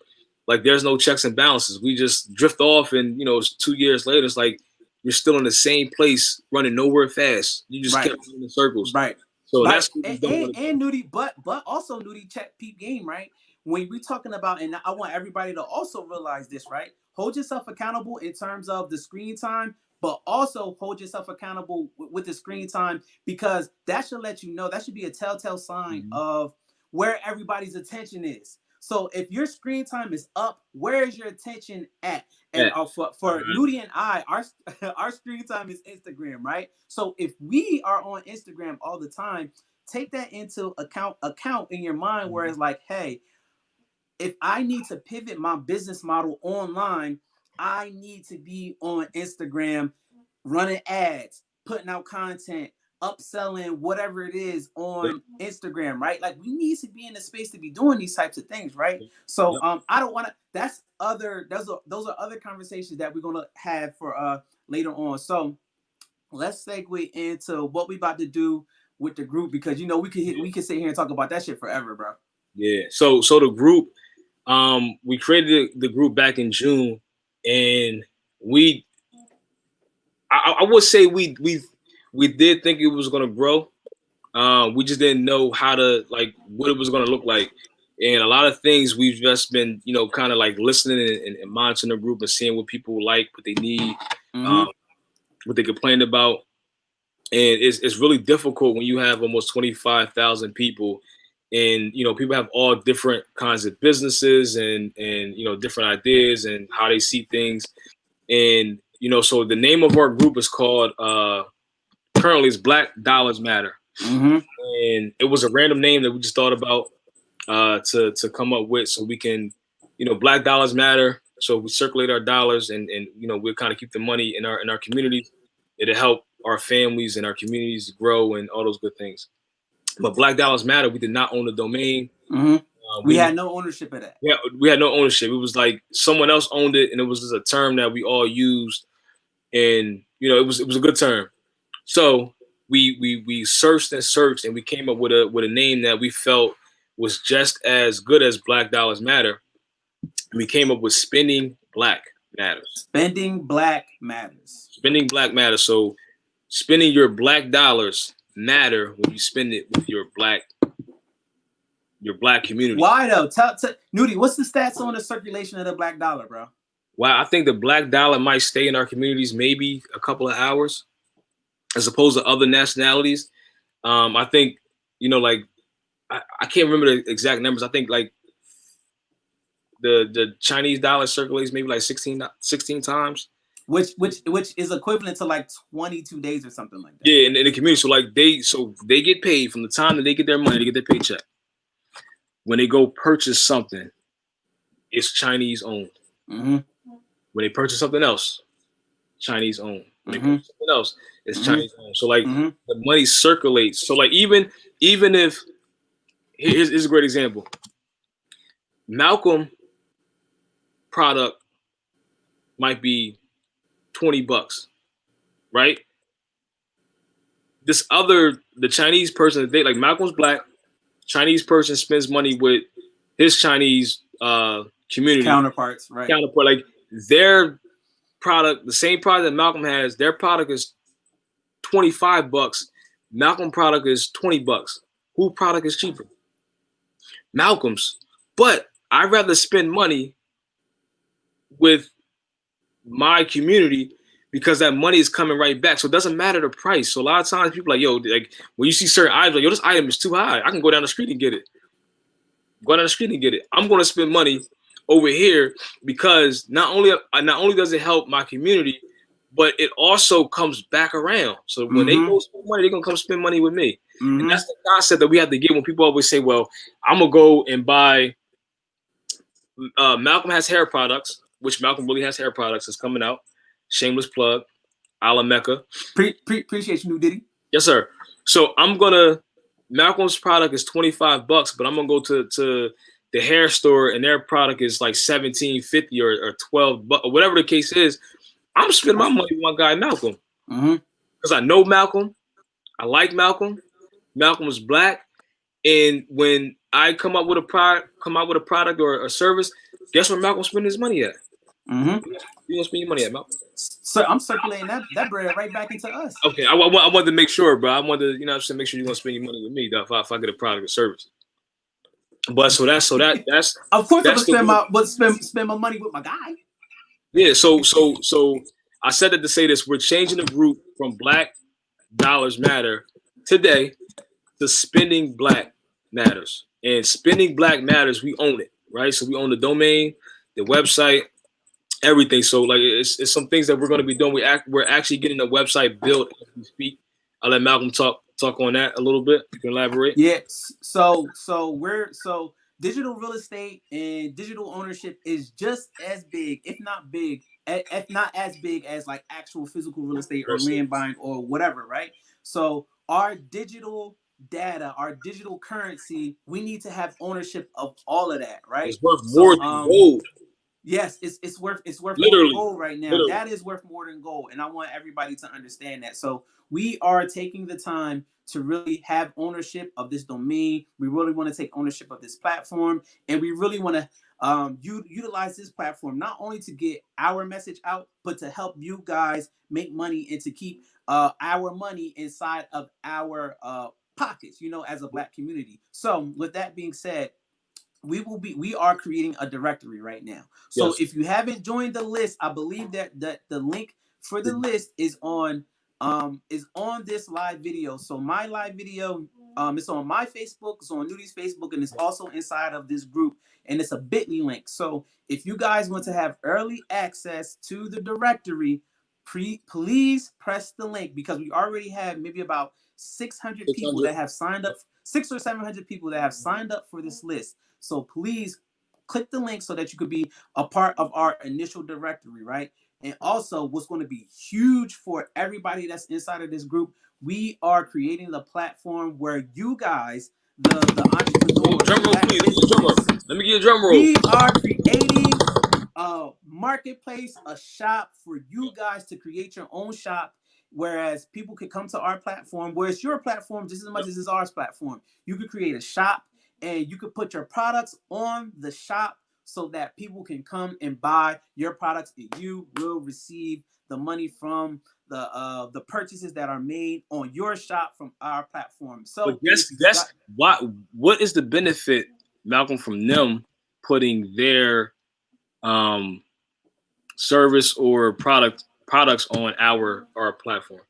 B: like there's no checks and balances. We just drift off, and it's 2 years later, it's like you're still in the same place, running nowhere fast. You just
A: Right.
B: kept running in circles.
A: Right.
B: So
A: Right.
B: that's what we
A: And,
B: don't
A: and,
B: want to do.
A: and Newdy, but also Newdy, check peep game, right? When we're talking about, and I want everybody to also realize this, right? Hold yourself accountable in terms of the screen time, but also hold yourself accountable with the screen time, because that should let you know, that should be a telltale sign
B: Mhm.
A: of where everybody's attention is. So if your screen time is up, where is your attention at? And
B: Yeah.
A: for Nudie and I, our our screen time is Instagram, right? So if we are on Instagram all the time, take that into account in your mind, where
B: Mhm.
A: it's like, hey, if I need to pivot my business model online, I need to be on Instagram running ads, putting out content, upselling, whatever it is
B: Yep.
A: on Instagram, right? Like we need to be in the space to be doing these types of things, right?
B: Yep.
A: So
B: Yep.
A: I don't want to, that's other, those are other conversations that we're gonna have for later on. So let's segue into what we about to do with the group, because we could sit here and talk about that shit forever, bro.
B: Yeah. So the group, we created the group back in June, and we I would say we did think it was gonna grow. We just didn't know how to, like, what it was gonna look like. And a lot of things we've just been, kind of like listening and monitoring the group and seeing what people like, what they need,
A: Mm-hmm.
B: um, what they complain about. And it's really difficult when you have almost 25,000 people, and people have all different kinds of businesses and different ideas and how they see things. And so the name of our group is called, currently, it's Black Dollars Matter.
A: Mm-hmm.
B: And it was a random name that we just thought about, to come up with, so we can, Black Dollars Matter. So we circulate our dollars, and we'll kind of keep the money in our communities. It'll help our families and our communities grow and all those good things. But Black Dollars Matter, we did not own the domain.
A: Mm-hmm. We
B: We
A: had no ownership of that.
B: Yeah, we had no ownership. It was like someone else owned it, and it was just a term that we all used, and it was a good term. So we searched and searched, and we came up with a name that we felt was just as good as Black Dollars Matter. And we came up with Spending Black Matters.
A: Spending Black matters.
B: Spending Black Matters. So spending your black dollars matter when you spend it with your black community.
A: Why though? Tell Nudie, what's the stats on the circulation of the black dollar, bro?
B: Wow, I think the black dollar might stay in our communities maybe a couple of hours, as opposed to other nationalities. I think, like, I can't remember the exact numbers. I think like the Chinese dollar circulates maybe like 16 times.
A: Which is equivalent to like 22 days or something like that.
B: Yeah, in the community. So they get paid from the time that they get their money, they get their paycheck. When they go purchase something, it's Chinese owned.
A: Mm-hmm.
B: When they purchase something else, Chinese owned. When they
A: Mm-hmm.
B: purchase something else, it's
A: Mm-hmm.
B: Chinese owned. So like
A: Mm-hmm.
B: the money circulates. So like even if here's a great example. Malcolm product might be $20, right? The Chinese person, they like Malcolm's black. Chinese person spends money with his Chinese community
A: Counterparts, right?
B: counterpart. Like their product, the same product that Malcolm has, their product is $25. Malcolm product is $20. Who product is cheaper? Malcolm's. But I'd rather spend money with my community because that money is coming right back. So it doesn't matter the price. So a lot of times people are like, yo, like when you see certain items, like, yo, this item is too high. I can go down the street and get it. Go down the street and get it. I'm going to spend money over here because not only does it help my community, but it also comes back around. So when they
A: Mm-hmm.
B: go spend money, they're gonna come spend money with me. And
A: Mm-hmm.
B: that's the concept that we have to get when people always say, well, I'm gonna go and buy Malcolm has hair products, which Malcolm really has hair products. It's coming out. Shameless plug, a la Mecca.
A: Appreciate you, Newdy.
B: Yes, sir. So I'm gonna Malcolm's product is $25, but I'm gonna go to the hair store and their product is like 17.50 or 12 bucks, or whatever the case is. I'm spending my money with my guy Malcolm
A: Mm-hmm.
B: because I know Malcolm. I like Malcolm. Malcolm is black, and when I come out with a product or a service, guess where Malcolm spending his money at?
A: Mm-hmm.
B: You gonna spend your money at Malcolm?
A: So I'm circulating that bread right back into us.
B: Okay, I wanted to make sure, bro. I wanted to, make sure you're gonna spend your money with me, though, if I get a product or service. But
A: Of course, I'm gonna
B: that's the
A: spend
B: way.
A: spend my money with my guy.
B: Yeah. So I said that to say this: we're changing the group from Black Dollars Matter today to Spending Black Matters, and Spending Black Matters. We own it, right? So we own the domain, the website, everything. So like it's some things that we're going to be doing. We're actually getting a website built as we speak. I'll let Malcolm talk on that a little bit. You can elaborate.
A: Yes. So digital real estate and digital ownership is just as big, if not as big as like actual physical real estate or land buying or whatever, right? So our digital data, our digital currency, we need to have ownership of all of that, right?
B: It's worth more
A: So
B: than gold.
A: yes, it's worth more than
B: Literally,
A: gold right now.
B: literally.
A: That is worth more than gold, and I want everybody to understand that. So we are taking the time to really have ownership of this domain. We really want to take ownership of this platform, and we really want to utilize this platform not only to get our message out, but to help you guys make money and to keep our money inside of our pockets. As a Black community. So with that being said, we are creating a directory right now. So
B: Yes.
A: if you haven't joined the list, I believe that the link for the list is on this live video. So my live video, it's on my Facebook, it's on Newdy's Facebook, and it's also inside of this group, and it's a bit.ly link. So if you guys want to have early access to the directory, please press the link, because we already have maybe about 600 people
B: 600.
A: that have signed up, 600 or 700 people that have signed up for this list. So please click the link so that you could be a part of our initial directory, right? And also, what's going to be huge for everybody that's inside of this group, we are creating the platform where you guys, the
B: Oh,
A: entrepreneurs,
B: drum
A: the
B: roll,
A: Black
B: please.
A: businesses,
B: Let me get a drum roll.
A: we are creating a marketplace, a shop for you guys to create your own shop. Whereas people could come to our platform, where it's your platform just as much as it's our platform. You could create a shop and you could put your products on the shop so that people can come and buy your products, and you will receive the money from the purchases that are made on your shop from our platform.
B: But
A: So if
B: guess
A: you got
B: guess what is the benefit, Malcolm, from them putting their um service or products on our platform?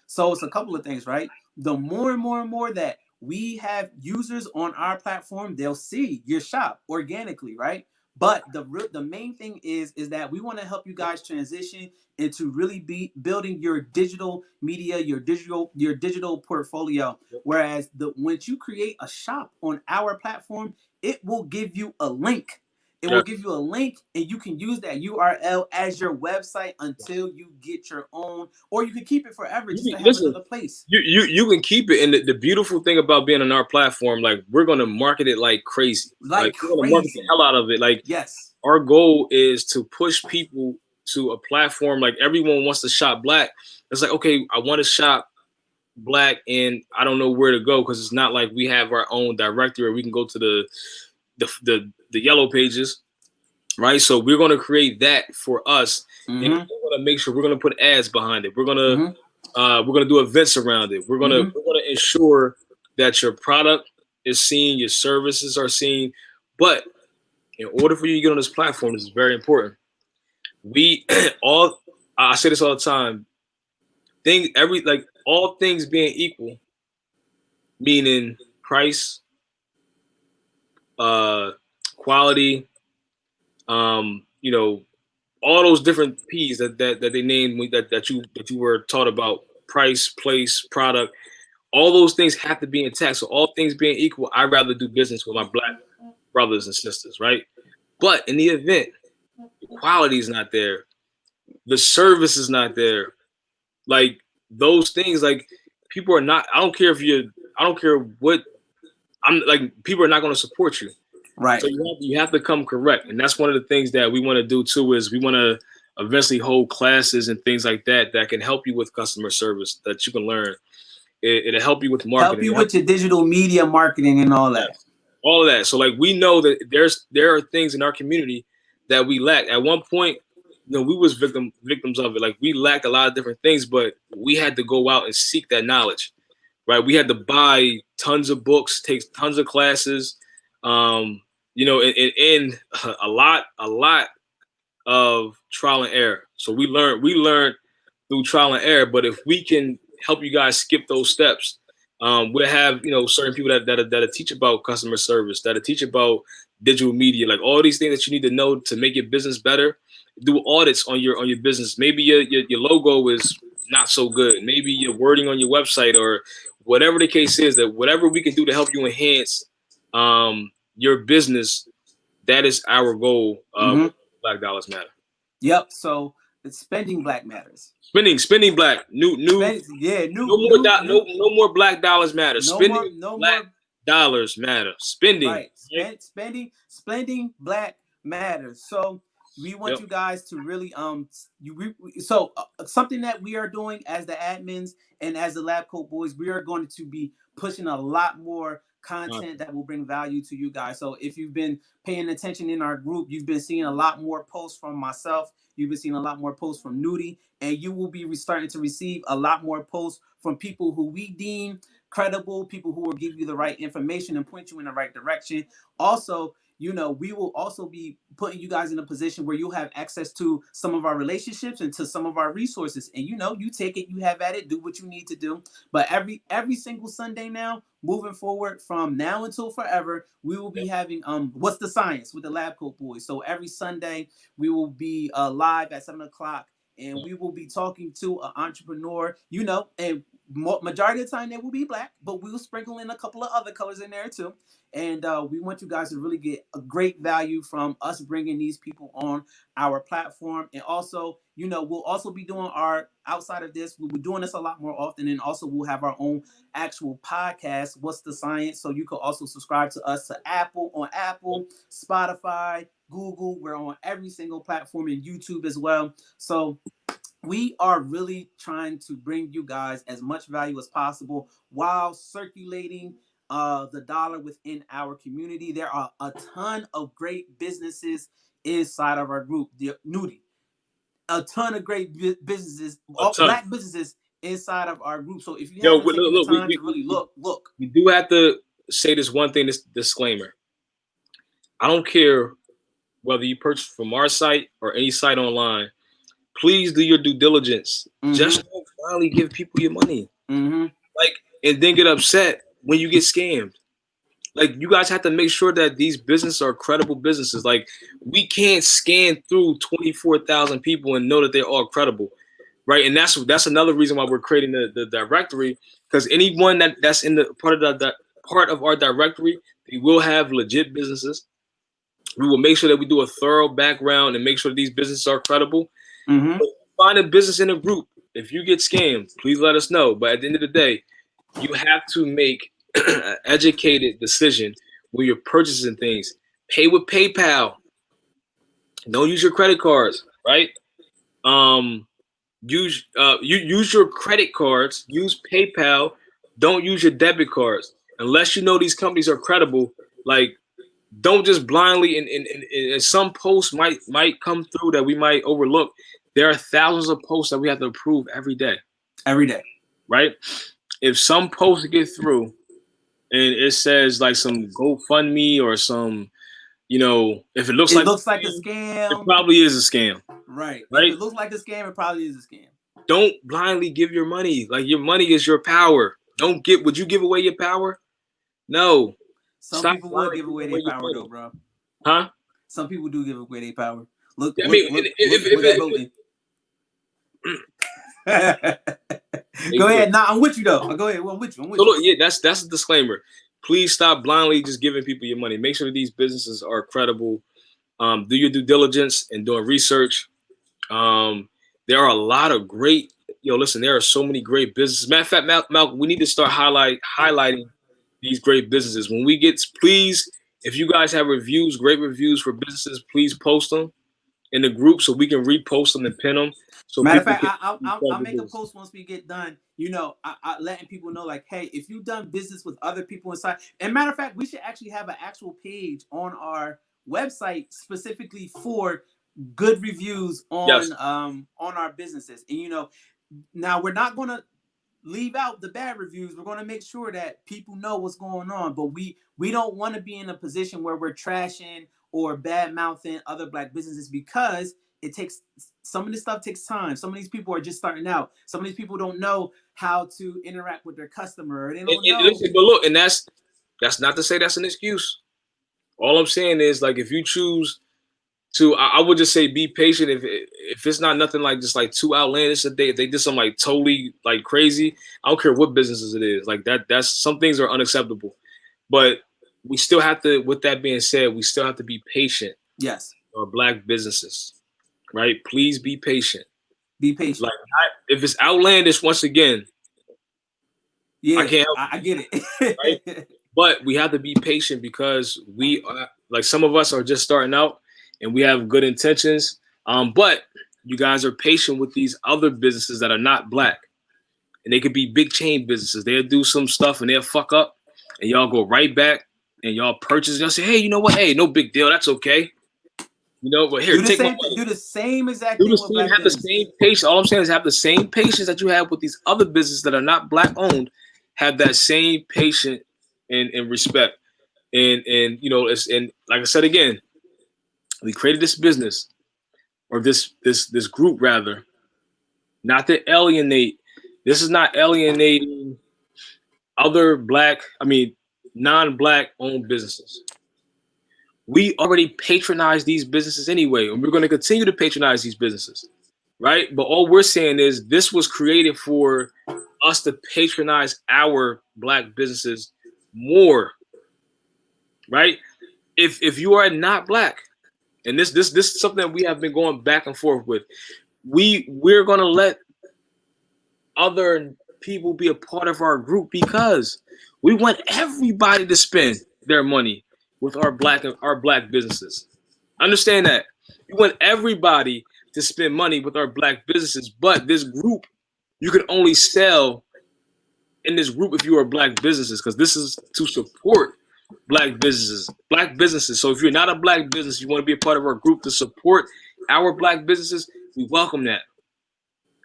A: So it's a couple of things, right? The more and more and more that we have users on our platform, they'll see your shop organically, right? But the main thing is that we want to help you guys transition into really be building your digital media, your digital portfolio. Whereas once you create a shop on our platform, it will give you a link. It
B: Yeah.
A: will give you a link, and you can use that URL as your website until you get your own, or you can keep it forever just to have
B: Listen,
A: another place.
B: you can keep it. And the beautiful thing about being on our platform, like we're gonna market it like crazy. Like
A: Like
B: we're gonna market the
A: crazy.
B: hell out of it. Like
A: Yes.
B: our goal is to push people to a platform. Like everyone wants to shop black. It's like, okay, I want to shop black and I don't know where to go, because it's not like we have our own directory. We can go to the yellow pages, right? So we're going to create that for us, and
A: Mm-hmm.
B: we're going to make sure we're going to put ads behind it.
A: Mm-hmm.
B: We're gonna do events around it.
A: Mm-hmm.
B: We're gonna ensure that your product is seen, your services are seen. But in order for you to get on this platform, this is very important. We all I say this all the time. All things being equal, meaning price, uh, quality, you know, all those different P's that they named that you were taught about: price, place, product. All those things have to be intact. So all things being equal, I'd rather do business with my black brothers and sisters, right? But in the event the quality is not there, the service is not there, like those things, like people are not. I don't care if you're. I don't care what. I'm like. People are not going to support you. So
A: Right.
B: you have to come correct, and that's one of the things that we want to do too. Is we want to eventually hold classes and things like that that can help you with customer service that you can learn. It'll help you with
A: Help
B: marketing.
A: you with your digital media marketing and all that.
B: Yes. All of that. So like we know that there are things in our community that we lack. At one point, we was victims of it. Like we lacked a lot of different things, but we had to go out and seek that knowledge. Right? We had to buy tons of books, take tons of classes, and a lot of trial and error. So we learned through trial and error. But if we can help you guys skip those steps, we'll have certain people that teach about customer service, that teach about digital media, like all these things that you need to know to make your business better. Do audits on your business. Maybe your logo is not so good. Maybe your wording on your website or whatever the case is. That whatever we can do to help you enhance your business, that is our goal.
A: Mm-hmm.
B: Black Dollars Matter.
A: Yep. So it's spending black matters.
B: Spending black. New. No more Black Dollars Matter. Spending black dollars matter. Spending.
A: Right. Spending black matters. So we want you guys to really something that we are doing as the admins and as the Lab Coat Boys, we are going to be pushing a lot more content that will bring value to you guys. So if you've been paying attention in our group, you've been seeing a lot more posts from myself. You've been seeing a lot more posts from Newdy, and you will be starting to receive a lot more posts from people who we deem credible, people who will give you the right information and point you in the right direction. Also, we will also be putting you guys in a position where you'll have access to some of our relationships and to some of our resources. And you take it, you have at it, do what you need to do. But every single Sunday now, moving forward from now until forever, we will be having What's the Science with the Lab Coat Boys. So every Sunday we will be live at 7 o'clock, and we will be talking to an entrepreneur, and majority of the time they will be black, but we will sprinkle in a couple of other colors in there too. And we want you guys to really get a great value from us bringing these people on our platform. And also, we'll also be doing outside of this, we'll be doing this a lot more often. And also we'll have our own actual podcast, What's the Science? So you can also subscribe to us on Apple, Spotify, Google. We're on every single platform, and YouTube as well. So we are really trying to bring you guys as much value as possible while circulating the dollar within our community. There are a ton of great businesses inside of our group, the Newdy. A ton of great businesses, black businesses inside of our group. So if you haven't taken the time to really look.
B: We do have to say this one thing, this disclaimer. I don't care whether you purchase from our site or any site online. Please do your due diligence. Mm-hmm. Just don't finally give people your money.
A: Mm-hmm.
B: And then get upset when you get scammed. Like, you guys have to make sure that these businesses are credible businesses. Like, we can't scan through 24,000 people and know that they're all credible, right? And that's another reason why we're creating the directory, because anyone that's in the part of our directory, they will have legit businesses. We will make sure that we do a thorough background and make sure that these businesses are credible.
A: Mm-hmm.
B: Find a business in a group. If you get scammed, please let us know. But at the end of the day, you have to make an educated decision when you're purchasing things. Pay with PayPal. Don't use your credit cards, right? Use your credit cards. Use PayPal. Don't use your debit cards unless you know these companies are credible. Like, don't just blindly and some posts might come through that we might overlook. There are thousands of posts that we have to approve every day. Right? If some posts get through and it says like some GoFundMe or some, if it looks like
A: a scam,
B: it probably is a scam.
A: Right? If it looks like a scam, it probably is a scam.
B: Don't blindly give your money. Like, your money is your power. Would you give away your power? No.
A: Some people will give away their power though, bro.
B: Huh?
A: Some people do give away their power. Look,
B: I
A: look,
B: mean,
A: look, look,
B: if
A: look at voting. Go ahead. Nah, I'm with you though. Go ahead. Well, I'm with you. I'm with
B: so
A: you.
B: look, yeah, that's a disclaimer. Please stop blindly just giving people your money. Make sure that these businesses are credible. Do your due diligence and doing research. There are a lot of great. Listen, there are so many great businesses. Matter of fact, Malcolm, we need to start highlighting these great businesses. When we get, please, if you guys have reviews, great reviews for businesses, please post them in the group so we can repost them and pin them so
A: Matter of
B: people
A: fact,
B: can
A: I'll make a
B: business.
A: post once we get done. You know, letting people know like, hey, if you've done business with other people inside, and matter of fact, we should actually have an actual page on our website specifically for good reviews
B: Yes.
A: on our businesses. And you know, now we're not gonna leave out the bad reviews. We're going to make sure that people know what's going on, but we don't want to be in a position where we're trashing or bad mouthing other black businesses, because it takes, some of this stuff takes time. Some of these people are just starting out. Some of these people don't know how to interact with their customer. They don't
B: And
A: know.
B: listen, but look, and that's not to say that's an excuse. All I'm saying is, like, if you choose to, I would just say be patient. If it's not nothing like just like too outlandish that if they did something like totally like crazy, I don't care what businesses it is. Like that's some things are unacceptable. But we still have to, with that being said, we still have to be patient.
A: Yes.
B: Our black businesses, right? Please be patient.
A: Be patient.
B: Like, if it's outlandish, once again,
A: Yeah,
B: I can't help
A: I get
B: it, right?
A: it.
B: But we have to be patient because we are, like, some of us are just starting out and we have good intentions. But you guys are patient with these other businesses that are not black, and they could be big chain businesses. They'll do some stuff and they'll fuck up, and y'all go right back and y'all purchase. Y'all say, hey, you know what? Hey, no big deal. That's okay. But here,
A: Do the
B: take my
A: same
B: money.
A: do the same exact
B: Do the
A: thing with
B: same,
A: black
B: have the
A: business.
B: same patience. All I'm saying is have the same patience that you have with these other businesses that are not black owned. Have that same patience and respect. And it's, and like I said again, we created this business, or this group rather, not to alienate. This is not alienating other non-black owned businesses. We already patronize these businesses anyway, and we're going to continue to patronize these businesses, right? But all we're saying is this was created for us to patronize our black businesses more, right? If you are not black, and this is something that we have been going back and forth with, we're going to let other people be a part of our group because we want everybody to spend their money with our black businesses. Understand that. We want everybody to spend money with our black businesses, but this group, you can only sell in this group if you are black businesses, because this is to support black businesses. Black businesses. So if you're not a black business, you want to be a part of our group to support our black businesses, we welcome that.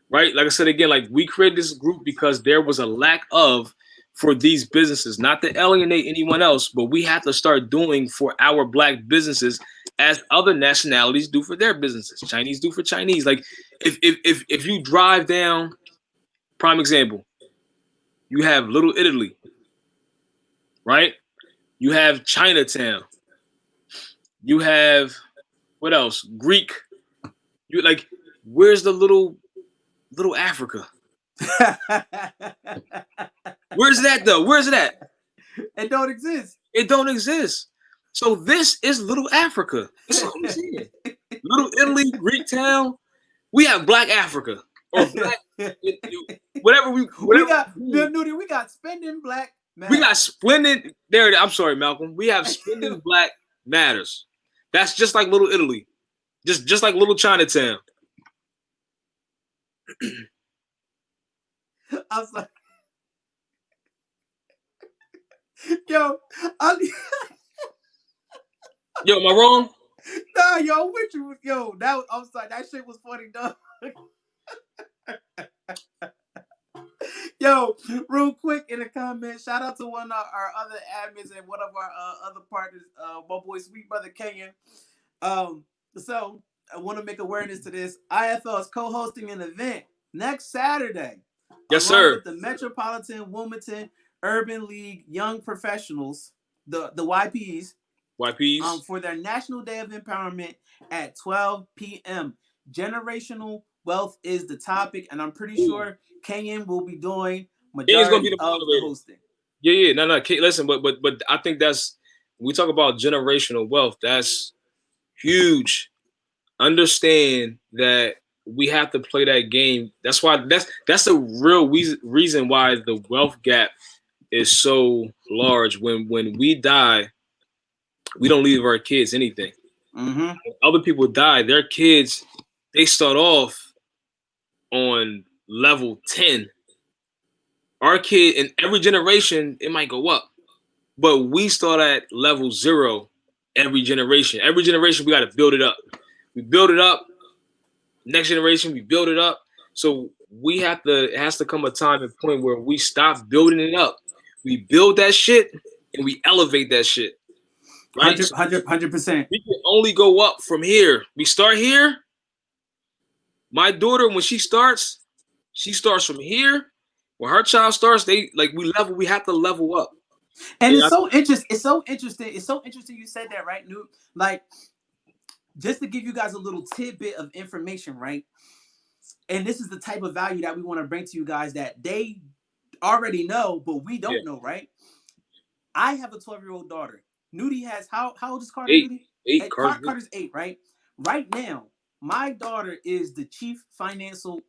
B: Right? Like I said again, like, we created this group because there was a lack of for these businesses, not to alienate anyone else, but we have to start doing for our black businesses as other nationalities do for their businesses. Chinese do for Chinese. Like, if you drive down, prime example, you have Little Italy, right? You have Chinatown. You have, what else? Greek. You, like, where's the little Africa? Where's that though? Where's it at?
A: It don't exist.
B: It don't exist. So this is Little Africa. That's what I'm saying. Little Italy, Greek town. We have Black Africa, or black, whatever we
A: got. Newdy, we got spending black matters.
B: We got splendid. There. I'm sorry, Malcolm. We have spending black matters. That's just like Little Italy, just like Little Chinatown.
A: I'm sorry. Yo,
B: Yo, am I wrong?
A: Nah, yo, I'm with you. Yo, I'm sorry. That shit was funny, dog. Yo, real quick in the comments, shout out to one of our other admins and one of our other partners, my boy Sweet Brother Kenyon. So I want to make awareness to this. IFL is co-hosting an event next Saturday,
B: Yes,
A: along
B: sir.
A: with the Metropolitan Wilmington Urban League Young Professionals, the YPs.
B: YPs.
A: for their National Day of Empowerment at 12 p.m. Generational wealth is the topic, and I'm pretty
B: Ooh.
A: sure Kenyon will be doing
B: Ken's gonna be
A: majority
B: the
A: of the
B: moderator.
A: hosting.
B: Yeah. No. Listen, but I think that's when we talk about generational wealth. That's huge. Understand that we have to play that game. That's why that's the real reason why the wealth gap is so large. When we die, we don't leave our kids anything.
A: Mm-hmm.
B: Other people die, their kids, they start off on level 10. Our kid in every generation, it might go up, but we start at level 0 every generation. Every generation, we got to build it up. We build it up. Next generation, we build it up. So we have to, it has to come a time and point where we stop building it up. We build that shit and we elevate that shit. Right?
A: 100%.
B: We can only go up from here. We start here. My daughter, when she starts from here. When her child starts, we have to level up.
A: And it's so interesting. It's so interesting. It's so interesting you said that, right, Newt? Like, just to give you guys a little tidbit of information, right? And this is the type of value that we want to bring to you guys that they already know, but we don't know, right? I have a 12-year-old daughter. Newdy has how old is Carter?
B: 8.
A: Newdy?
B: 8.
A: Carter's 8, right? Right now, my daughter is the chief financial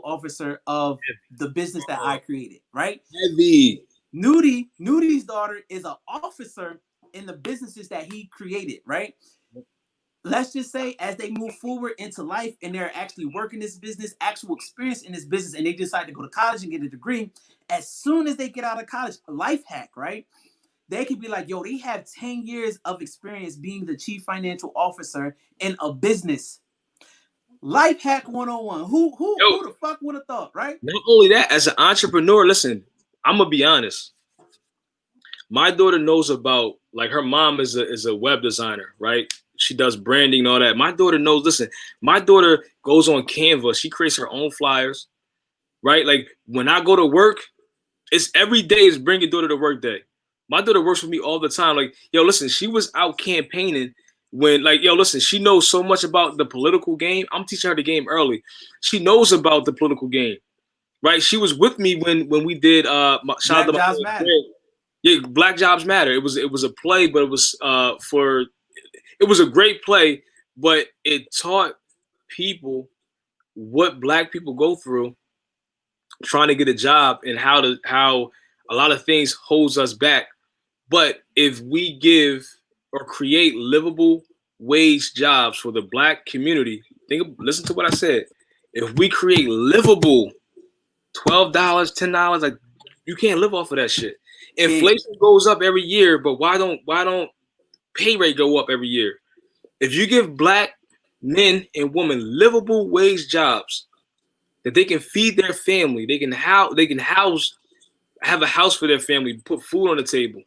A: officer of the business that I created, right?
B: Heavy.
A: Newdy's daughter is an officer in the businesses that he created, right? Let's just say as they move forward into life and they're actually working this business, actual experience in this business, and they decide to go to college and get a degree, as soon as they get out of college, life hack, right? They could be like, yo, they have 10 years of experience being the chief financial officer in a business. Life hack 101. Who the fuck would have thought, right?
B: Not only that, as an entrepreneur, listen, I'm gonna be honest. My daughter knows about, like, her mom is a web designer, right? She does branding and all that. My daughter knows, listen, my daughter goes on Canva. She creates her own flyers, right? Like, when I go to work, it's every day is bring your daughter to work day. My daughter works with me all the time. Like, yo, listen, she was out campaigning when, like, yo, listen, she knows so much about the political game. I'm teaching her the game early. She knows about the political game, right? She was with me when we did
A: Black Jobs Matter.
B: Yeah, Black Jobs Matter. It was a play, but it was it was a great play, but it taught people what Black people go through trying to get a job and how a lot of things holds us back. But if we give or create livable wage jobs for the Black community, listen to what I said. If we create livable $12, $10, like, you can't live off of that shit. Inflation goes up every year, but why don't pay rate go up every year? If you give Black men and women livable wage jobs that they can feed their family, they can house, have a house for their family, put food on the table.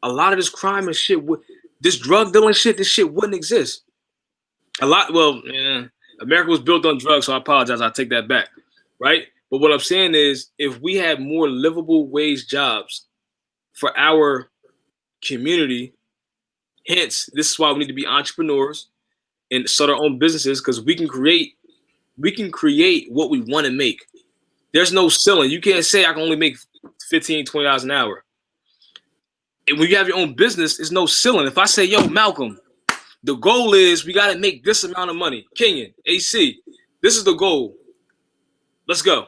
B: A lot of this crime and shit, this drug dealing shit, this shit wouldn't exist. America was built on drugs, so I apologize. I take that back, right? But what I'm saying is, if we had more livable wage jobs for our community, hence, this is why we need to be entrepreneurs and start our own businesses, because we can create what we want to make. There's no ceiling. You can't say I can only make $15, $20 an hour. And when you have your own business, there's no ceiling. If I say, yo, Malcolm, the goal is we got to make this amount of money. Kenyon, AC, this is the goal. Let's go.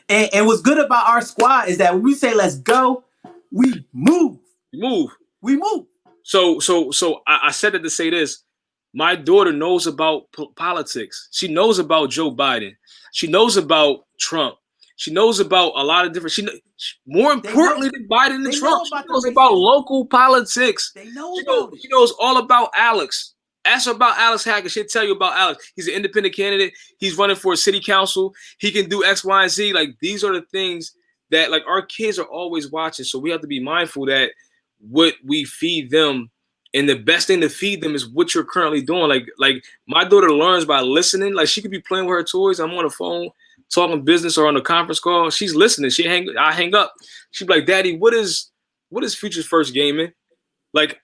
A: And what's good about our squad is that when we say let's go, we move. We move.
B: So I said that to say this. My daughter knows about politics. She knows about Joe Biden. She knows about Trump. She knows about a lot of different. More importantly than Biden and Trump, she knows about local politics.
A: They know about it.
B: She knows all about Alex. Ask her about Alex Hackett. She'll tell you about Alex. He's an independent candidate. He's running for a city council. He can do X, Y, and Z. Like, these are the things that, like, our kids are always watching. So we have to be mindful that what we feed them, and the best thing to feed them is what you're currently doing. Like my daughter learns by listening. Like, she could be playing with her toys. I'm on the phone talking business or on a conference call. She's listening. I hang up. She'd be like, Daddy, what is Future's First Gaming? Like,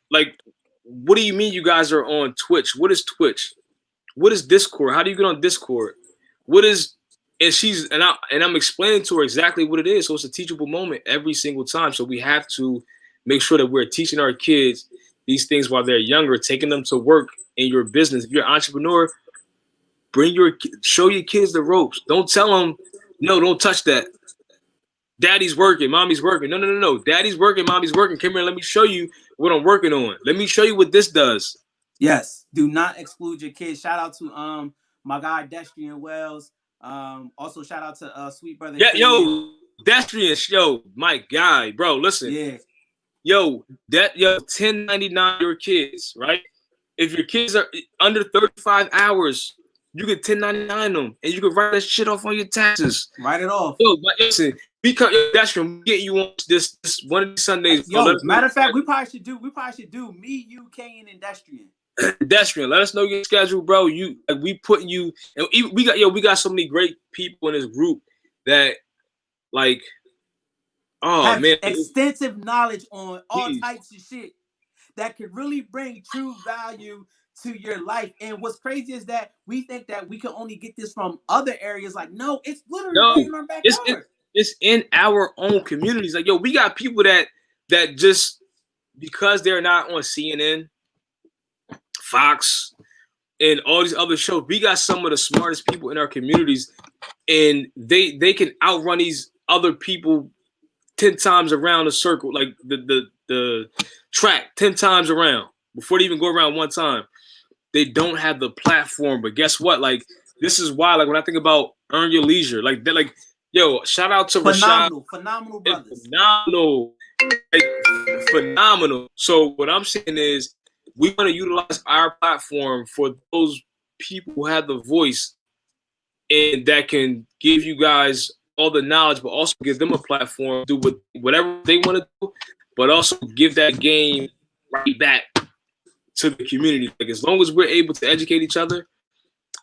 B: what do you mean you guys are on Twitch? What is Twitch? What is Discord? How do you get on Discord? What is I'm explaining to her exactly what it is. So it's a teachable moment every single time. So we have to make sure that we're teaching our kids these things while they're younger, taking them to work in your business. If you're an entrepreneur, show your kids the ropes. Don't tell them, no, don't touch that. Daddy's working, mommy's working. No. Daddy's working, mommy's working. Come here, let me show you what I'm working on. Let me show you what this does.
A: Yes, do not exclude your kids. Shout out to my guy Destrian Wells. Also shout out to Sweet Brother.
B: Yeah, yo, Destrian, yo, my guy, bro. Listen,
A: yeah,
B: yo, 1099 your kids, right? If your kids are under 35 hours, you can 1099 them, and you can write that shit off on your taxes.
A: Write it off.
B: Yo, but listen, because that's from get you on this one of these Sundays.
A: Yo, matter of fact, we probably should do me, you, Kane, and Destrian.
B: Destrian, let us know your schedule, bro. We putting you, and we got so many great people in this group that like,
A: have
B: man,
A: extensive knowledge on all types of shit that could really bring true value to your life. And what's crazy is that we think that we can only get this from other areas. Like, no, it's literally in our backyard.
B: It's in our own communities. Like, yo, we got people that just because they're not on CNN, Fox, and all these other shows, we got some of the smartest people in our communities, and they can outrun these other people 10 times around the circle, like the track 10 times around before they even go around one time. They don't have the platform, but guess what? Like, this is why, like, when I think about Earn Your Leisure, like, they're like, yo, shout out to
A: phenomenal
B: brothers. Phenomenal. So what I'm saying is we want to utilize our platform for those people who have the voice and that can give you guys all the knowledge, but also give them a platform, do whatever they want to do, but also give that game right back to the community. Like, as long as we're able to educate each other,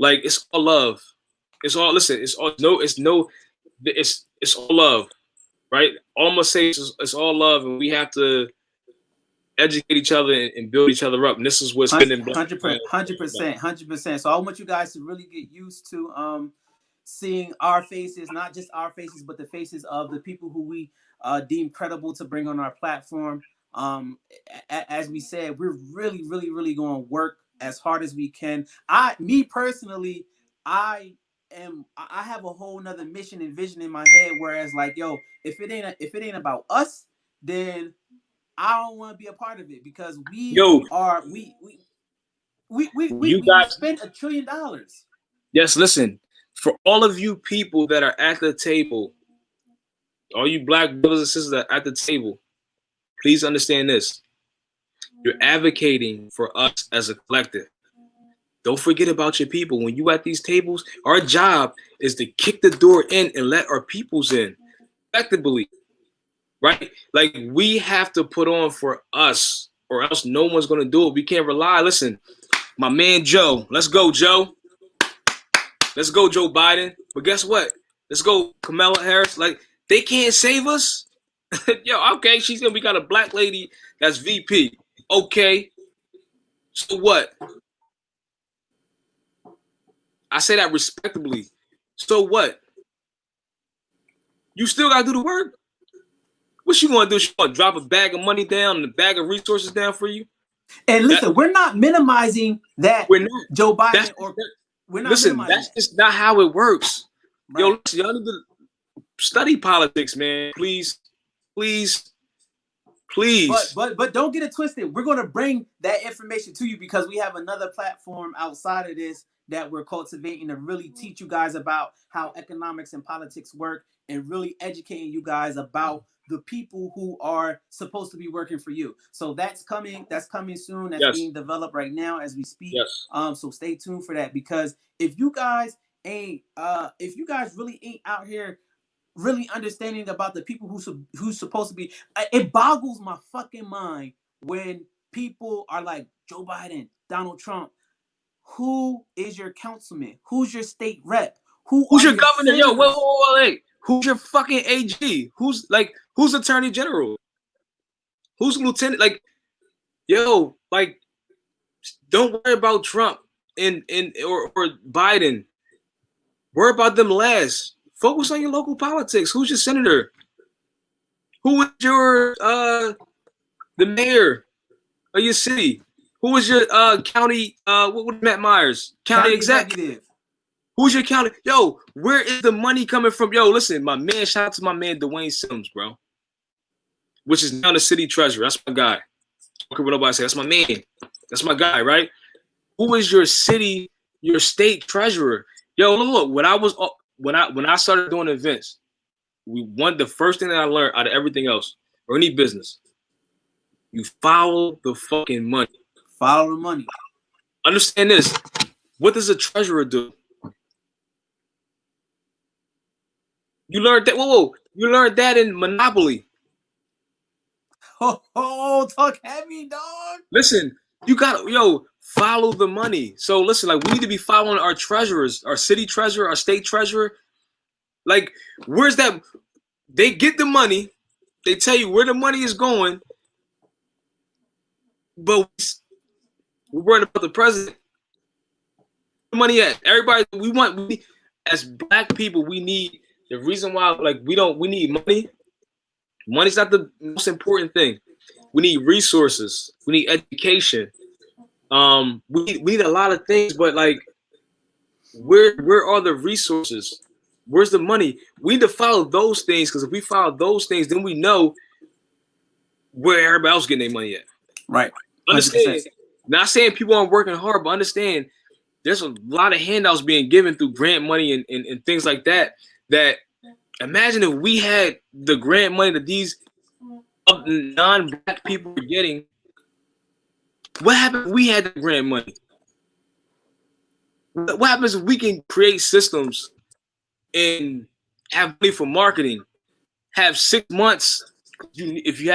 B: like, it's all love. It's all love, right? All I'm gonna say is it's all love, and we have to educate each other and build each other up. And this is what's been in
A: 100%. So I want you guys to really get used to seeing our faces, not just our faces, but the faces of the people who we deem credible to bring on our platform. As we said, we're really going to work as hard as we can. Me personally, I have a whole nother mission and vision in my head. Whereas, like, yo, if it ain't about us, then I don't want to be a part of it, because we spent $1 trillion.
B: Yes, listen, for all of you people that are at the table, all you black brothers and sisters that are at the table, please understand this. You're advocating for us as a collective. Don't forget about your people. When you at these tables, our job is to kick the door in and let our peoples in effectively, right? Like, we have to put on for us, or else no one's going to do it. We can't rely. Listen, my man Joe, let's go, Joe. Let's go, Joe Biden. But guess what? Let's go, Kamala Harris. Like, they can't save us. Yo, okay, we got a black lady that's VP. Okay, so what? I say that respectably. So what? You still gotta do the work. What she gonna do? She gonna drop a bag of money down and a bag of resources down for you?
A: And listen, we're not minimizing that. We're not. Joe Biden, we're not.
B: Listen, that's just not how it works. Right. Yo, listen, y'all need to study politics, man. Please.
A: But don't get it twisted. We're gonna bring that information to you, because we have another platform outside of this that we're cultivating to really teach you guys about how economics and politics work, and really educating you guys about the people who are supposed to be working for you. So that's coming soon. That's being developed right now as we speak. So stay tuned for that, because if you guys really ain't out here really understanding about the people who's supposed to be, it boggles my fucking mind when people are like, Joe Biden, Donald Trump. Who is your councilman? Who's your state rep? Who's
B: your governor? Senators? Yo, wait. Who's your fucking AG? Who's attorney general? Who's lieutenant? Like, Yo, like, don't worry about Trump or Biden. Worry about them last. Focus on your local politics. Who's your senator? Who is your the mayor of your city? Who is your county what Matt Myers? County exec.
A: executive.
B: Who's your county? Yo, where is the money coming from? Yo, listen, my man, shout out to my man Dwayne Sims, bro. Which is now the city treasurer. That's my guy. What nobody say. That's my man. That's my guy, right? Who is your city, your state treasurer? Yo, look, when I started doing events, the first thing that I learned out of everything else, or any business, you follow the fucking money.
A: Follow the money.
B: Understand this. What does a treasurer do? You learned that. Whoa. You learned that in Monopoly.
A: Oh, talk heavy, dog.
B: Listen, you got follow the money. So listen, like, we need to be following our treasurers, our city treasurer, our state treasurer. Like, where's that? They get the money. They tell you where the money is going. But we're worried about the president. Where the money at? Everybody, as black people, we need the reason why, like, we need money. Money's not the most important thing. We need resources. We need education. We need a lot of things, but like, where are the resources? Where's the money? We need to follow those things, because if we follow those things, then we know where everybody else getting their money at.
A: Right. 100%.
B: Understand? Not saying people aren't working hard, but understand there's a lot of handouts being given through grant money and things like that. That, imagine if we had the grant money that these non-black people are getting. What happens if we had the grant money? What happens if we can create systems and have money for marketing? Have 6 months. If you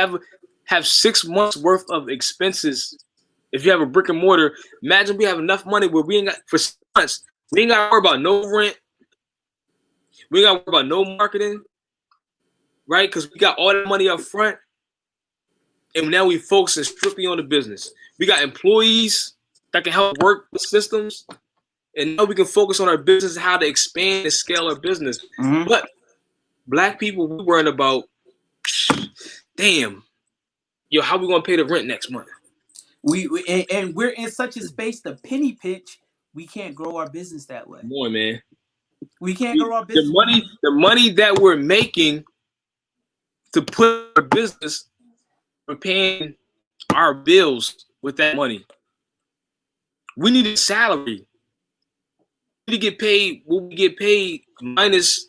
B: have 6 months worth of expenses. If you have a brick and mortar, imagine we have enough money where we ain't got for 6 months. We ain't got to worry about no rent. We ain't got to worry about no marketing, right? Because we got all that money up front, and now we focusing strictly on the business. We got employees that can help work with systems, and now we can focus on our business, how to expand and scale our business.
A: Mm-hmm.
B: But black people, we worrying about, damn, how we gonna pay the rent next month?
A: And we're in such a space to penny pinch. We can't grow our business that way.
B: Come on, man.
A: We can't grow our business.
B: The money that we're making to put our business, we're paying our bills with that money. We need a salary. We need to get paid what we get paid minus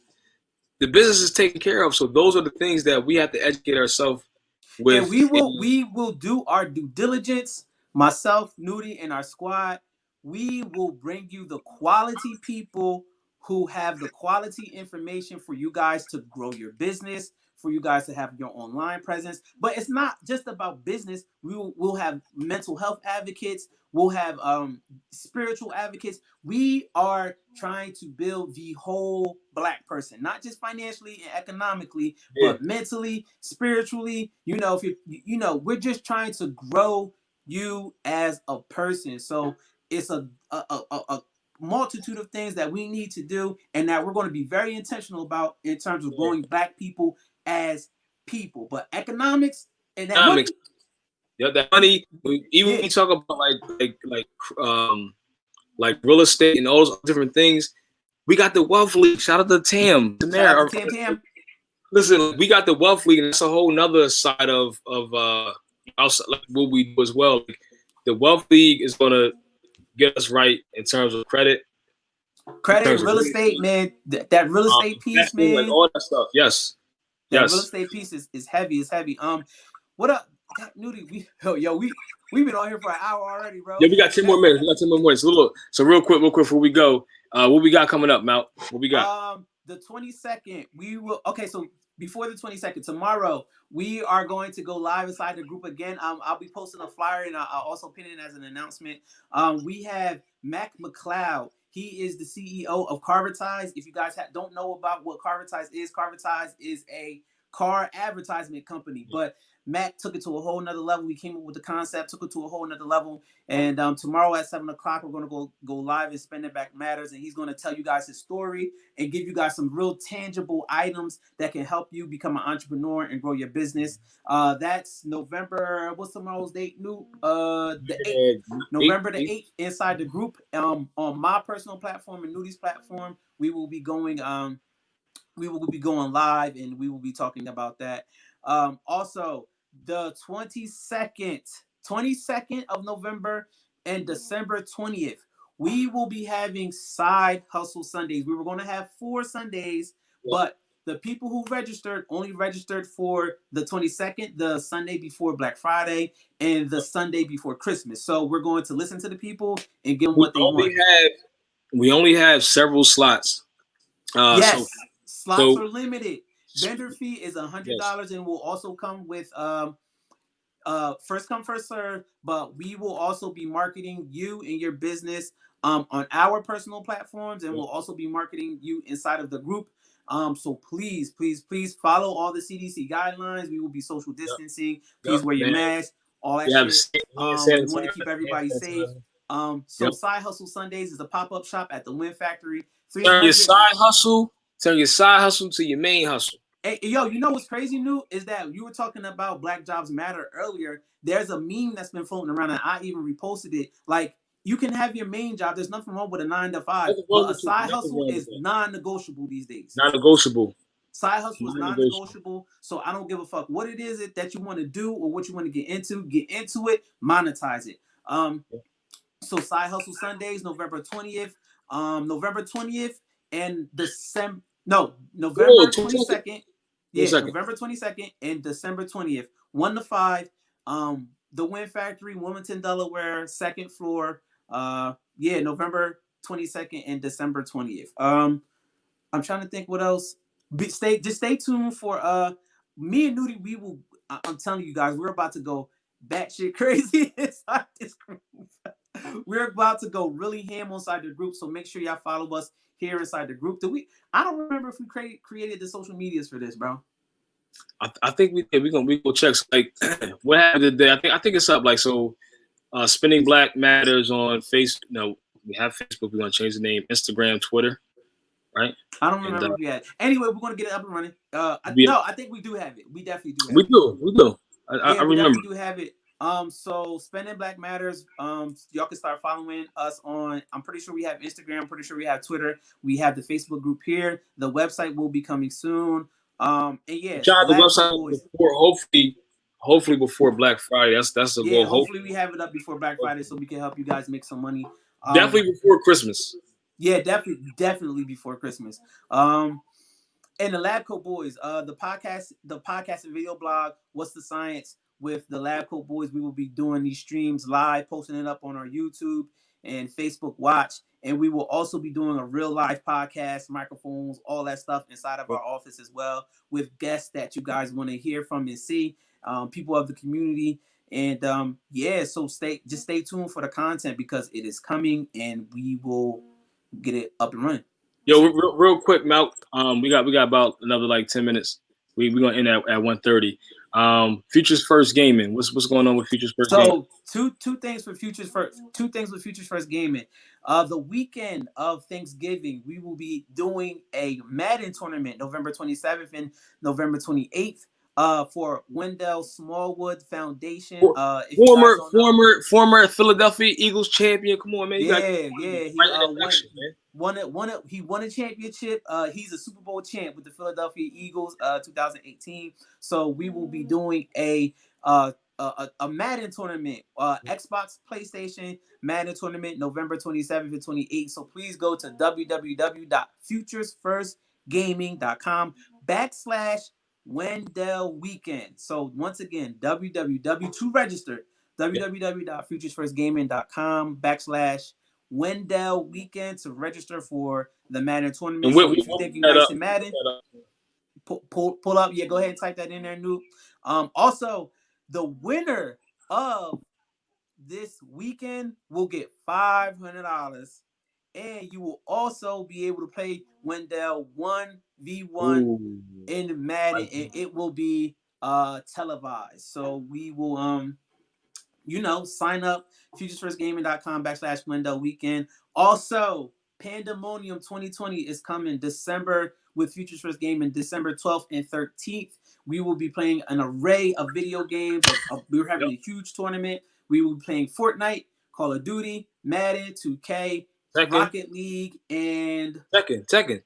B: the business is taken care of. So those are the things that we have to educate ourselves with.
A: And we will do our due diligence. Myself, Newdy, and our squad, we will bring you the quality people who have the quality information for you guys to grow your business, for you guys to have your online presence. But it's not just about business. We'll have mental health advocates. We'll have spiritual advocates. We are trying to build the whole black person, not just financially and economically, but mentally, spiritually. If we're just trying to grow you as a person. So it's a multitude of things that we need to do, and that we're going to be very intentional about in terms of growing black people as people. But economics and that money,
B: that money. Even when we talk about like real estate and all those different things, we got the Wealth League. Shout out to Tam.
A: Tam.
B: Listen, we got the Wealth League, and that's a whole nother side of outside, like, what we do as well. Like, the Wealth League is going to get us right in terms of credit,
A: real estate, man. That real estate piece, man,
B: like all that stuff. Yes,
A: that real estate piece is heavy. It's heavy. What up, Newdy? We've been on here for an hour already, bro.
B: Yeah, we got 10 more minutes. So real quick before we go, what we got coming up, Mal? What we got?
A: The 22nd, we will. Okay, so before the 22nd, tomorrow, we are going to go live inside the group again. I'll be posting a flyer, and I'll also pin it as an announcement. We have Mac McLeod. He is the CEO of Carvertise. If you guys don't know about what Carvertise is a car advertisement company. But Matt took it to a whole nother level. We came up with the concept, took it to a whole nother level. And tomorrow at 7 o'clock, we're gonna go live and Spend It Back Matters, and he's gonna tell you guys his story and give you guys some real tangible items that can help you become an entrepreneur and grow your business. That's November. What's tomorrow's date? The 8th. November the 8th, inside the group. On my personal platform and Newdy's platform, we will be going live, and we will be talking about that. Also, the 22nd of November and December 20th, we will be having Side Hustle Sundays. We were going to have 4 Sundays, but the people who registered only registered for the 22nd, the Sunday before Black Friday, and the Sunday before Christmas. So we're going to listen to the people and give them what they want.
B: We only have several slots.
A: Yes, slots
B: so
A: are limited. Vendor fee is $100, and will also come with first come first serve. But we will also be marketing you and your business on our personal platforms, and we'll also be marketing you inside of the group. So please, please, please follow all the CDC guidelines. We will be social distancing. Please wear your mask, all that shit. We want to keep everybody safe. So Side Hustle Sundays is a pop-up shop at the Win Factory.
B: Turn your side hustle to your main hustle.
A: Hey, yo, you know what's crazy, New, is that you were talking about Black Jobs Matter earlier. There's a meme that's been floating around, and I even reposted it. Like, you can have your main job. There's nothing wrong with a 9 to 5, but a side hustle is non-negotiable these days.
B: Non-negotiable.
A: Side hustle is non-negotiable. So I don't give a fuck what it is that you want to do or what you want to get into. Get into it, monetize it. So Side Hustle Sundays, November 20th. November 20th and November 22nd. Yeah, November 22nd and December 20th, 1 to 5. The Win Factory, Wilmington, Delaware, second floor. November 22nd and December 20th. I'm trying to think what else. Stay tuned for me and Newdy. I'm telling you guys, we're about to go batshit crazy inside this group. We're about to go really ham inside the group, so make sure y'all follow us here inside the group. I don't remember if we created the social medias for this, bro.
B: I think we did. We go check like what happened today. I think it's up. Like so, Spinning Black Matters on Facebook. No, we have Facebook. We're gonna change the name. Instagram, Twitter, right?
A: I don't remember if we had. Anyway, we're gonna get it up and running. No, I think we do have it. We definitely do.
B: We do. I remember.
A: We definitely do have it. So Spending Black Matters. Y'all can start following us on. I'm pretty sure we have Instagram. I'm pretty sure we have Twitter. We have the Facebook group here. The website will be coming soon. And yeah,
B: the website before, hopefully before Black Friday. That's the goal.
A: Hopefully we have it up before Black Friday so we can help you guys make some money.
B: Definitely before Christmas.
A: Yeah, definitely before Christmas. And the Lab Coat Boys, the podcast and video blog, What's the Science with the Lab Coat Boys. We will be doing these streams live, posting it up on our YouTube and Facebook Watch. And we will also be doing a real live podcast, microphones, all that stuff inside of our office as well, with guests that you guys want to hear from and see, people of the community. And so stay tuned for the content because it is coming and we will get it up and running.
B: Yo, real quick, Mal. We got about another like 10 minutes. We're gonna end at 1:30. Futures First Gaming. What's going on with Futures First Gaming?
A: So two things for Futures First. Two things with Futures First Gaming. The weekend of Thanksgiving, we will be doing a Madden tournament, November 27th and November 28th. For Wendell Smallwood Foundation.
B: Former Philadelphia Eagles champion. Come on, man.
A: He won a championship. He's a Super Bowl champ with the Philadelphia Eagles, 2018. So we will be doing a Madden tournament, Xbox, PlayStation Madden tournament, November 27th and 28th. So please go to www.futuresfirstgaming.com /Wendell Weekend. So once again, to register, www.futuresfirstgaming.com /Wendell Weekend to register for the Madden tournament. So if you think you're nice in Madden, pull up. Yeah, go ahead and type that in there, Noob. Also, the winner of this weekend will get $500, and you will also be able to play Wendell 1v1 in Madden, and it will be televised. So we will sign up futuresfirstgaming.com/window weekend. Also, Pandemonium 2020 is coming December with Futures First Gaming, December 12th and 13th. We will be playing an array of video games. We're having a huge tournament. We will be playing Fortnite, Call of Duty, Madden, 2K, Rocket League, and
B: Tekken.
A: Tekken.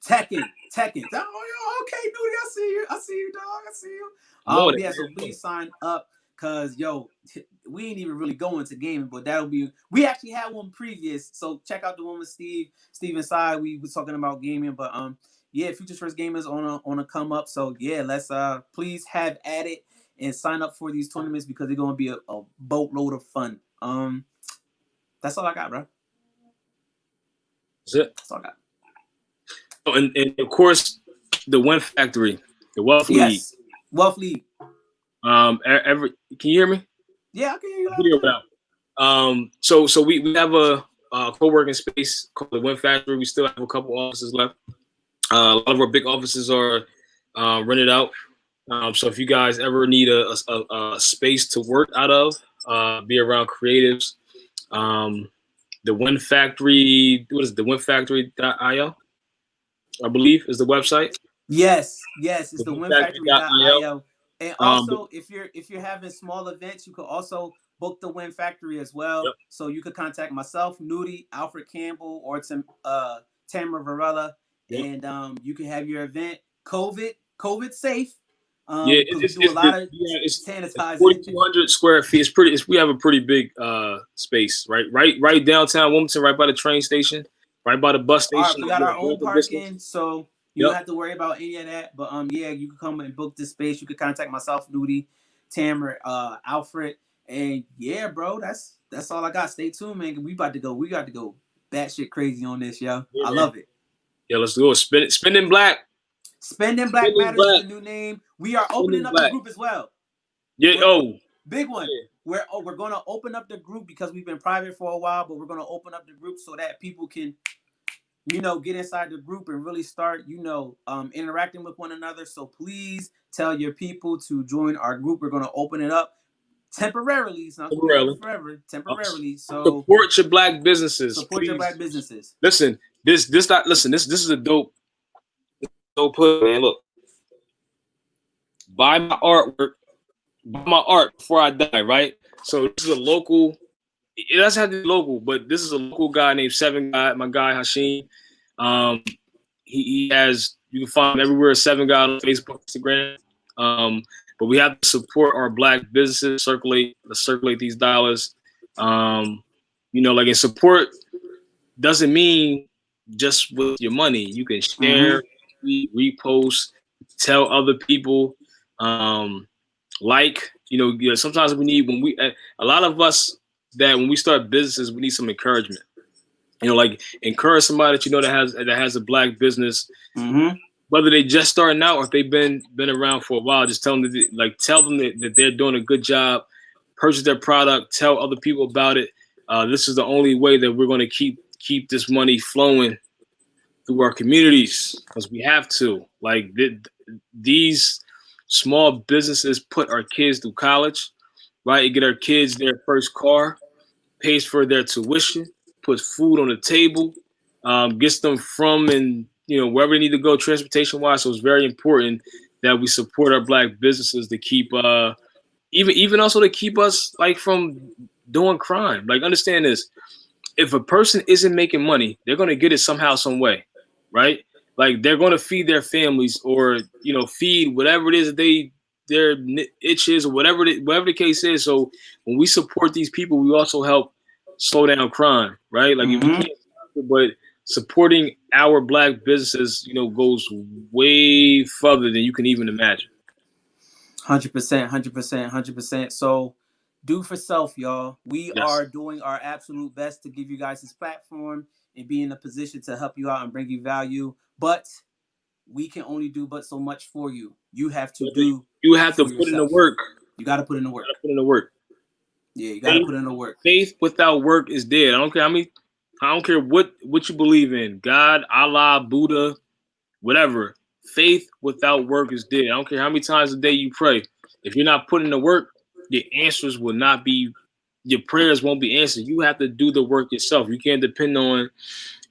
A: Oh, okay, Newdy, I see you. I see you, dog. I see you. Yeah, so please sign up because we ain't even really going to gaming, but we actually had one previous. So check out the one with Steve inside. We was talking about gaming, but yeah, Futures First Gamers on a come up. So yeah, let's please have at it and sign up for these tournaments because they're gonna be a boatload of fun. That's all I got, bro.
B: That's it.
A: That's all I got.
B: Oh, and of course, the Win Factory, the Wealth League.
A: Yes, Wealth League.
B: Can you hear me?
A: Yeah, I can hear
B: you. So we have a co-working space called the Win Factory. We still have a couple offices left. A lot of our big offices are rented out. So if you guys ever need a space to work out of, be around creatives, the Win Factory. What is it? The winfactory.io, I believe, is the website.
A: Yes, it's the winfactory.io. And also, if you're having small events, you could also book the Win Factory as well. Yep. So you could contact myself, Newdy, Alfred Campbell, or Tamara Varela, yep. And you can have your event COVID safe.
B: It's
A: do a lot of sanitizing.
B: 4,200 square feet. We have a pretty big space, right downtown Wilmington, right by the train station, right by the bus station.
A: All right, we got our own parking, so you don't have to worry about any of that. But yeah, you can come and book this space. You can contact myself, Newdy, Tamara, Alfred, and yeah, bro, that's all I got. Stay tuned, man. We got to go batshit crazy on this, yo. Yeah, I love it.
B: Yeah, let's go. Spending Black.
A: Spending Black Matters is the new name. We are opening up the group as well.
B: Yeah.
A: Big one. Yeah. We're gonna open up the group because we've been private for a while, but we're gonna open up the group so that people can, get inside the group and really start, interacting with one another. So please tell your people to join our group. We're gonna open it up temporarily. It's not forever. Temporarily. So
B: support your Black businesses.
A: Your Black businesses.
B: Listen, this is a dope put, man. Look, buy my art before I die, right? So this is a local. It doesn't have to be local, but this is a local guy named Seven Guy. My guy Hashim. He has. You can find him everywhere. Seven Guy on Facebook, Instagram. But we have to support our Black businesses. Circulate these dollars. And support doesn't mean just with your money. You can share. Mm-hmm. Repost, tell other people, sometimes we need a lot of us that when we start businesses, we need some encouragement. Encourage somebody that has a Black business, mm-hmm. whether they just starting out or if they've been around for a while. Just tell them that they're doing a good job. Purchase their product, tell other people about it. This is the only way that we're going to keep this money flowing through our communities, because we have to. These small businesses put our kids through college, right? Get our kids their first car, pays for their tuition, puts food on the table, gets them from and wherever they need to go transportation wise. So it's very important that we support our Black businesses to keep even also to keep us from doing crime. Understand this: if a person isn't making money, they're going to get it somehow, some way. Right? They're going to feed their families or, feed whatever it is that their itches or whatever the case is. So when we support these people, we also help slow down crime, right? Mm-hmm. If we can't stop it, but supporting our Black businesses, goes way further than you can even imagine.
A: 100%. So do for self, y'all. We are doing our absolute best to give you guys this platform and be in a position to help you out and bring you value. But we can only do but so much for you. You have to do.
B: You have to put in the work.
A: You got to put in the work. Yeah, you got to put in the work.
B: Faith without work is dead. I don't care. I don't care what you believe in. God, Allah, Buddha, whatever. Faith without work is dead. I don't care how many times a day you pray. If you're not putting in the work, your answers will not be, your prayers won't be answered. You have to do the work yourself. You can't depend on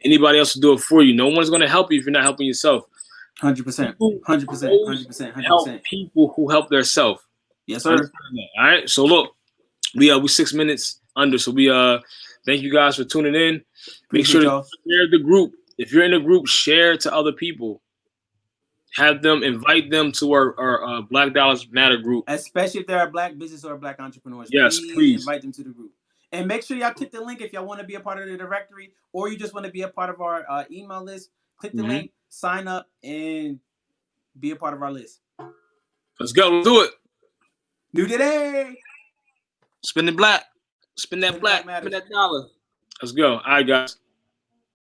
B: anybody else to do it for you. No one's going to help you if you're not helping yourself.
A: 100%.
B: People
A: 100%.
B: always
A: 100%.
B: help
A: 100%.
B: people who help themselves.
A: Yes, sir.
B: All right. So look, we 6 minutes under. So we thank you guys for tuning in. Make sure to share the group. If you're in a group, share to other people. Have them, invite them to our Black Dollars Matter group.
A: Especially if they're a black business or a black entrepreneurs.
B: Yes, please
A: invite them to the group. And make sure y'all click the link if y'all want to be a part of the directory or you just want to be a part of our email list. Click the link, sign up, and be a part of our list.
B: Let's go. Let's do it.
A: Newdy.
B: Spend the black. Spend that black. Spend that dollar. Let's go. All right, guys.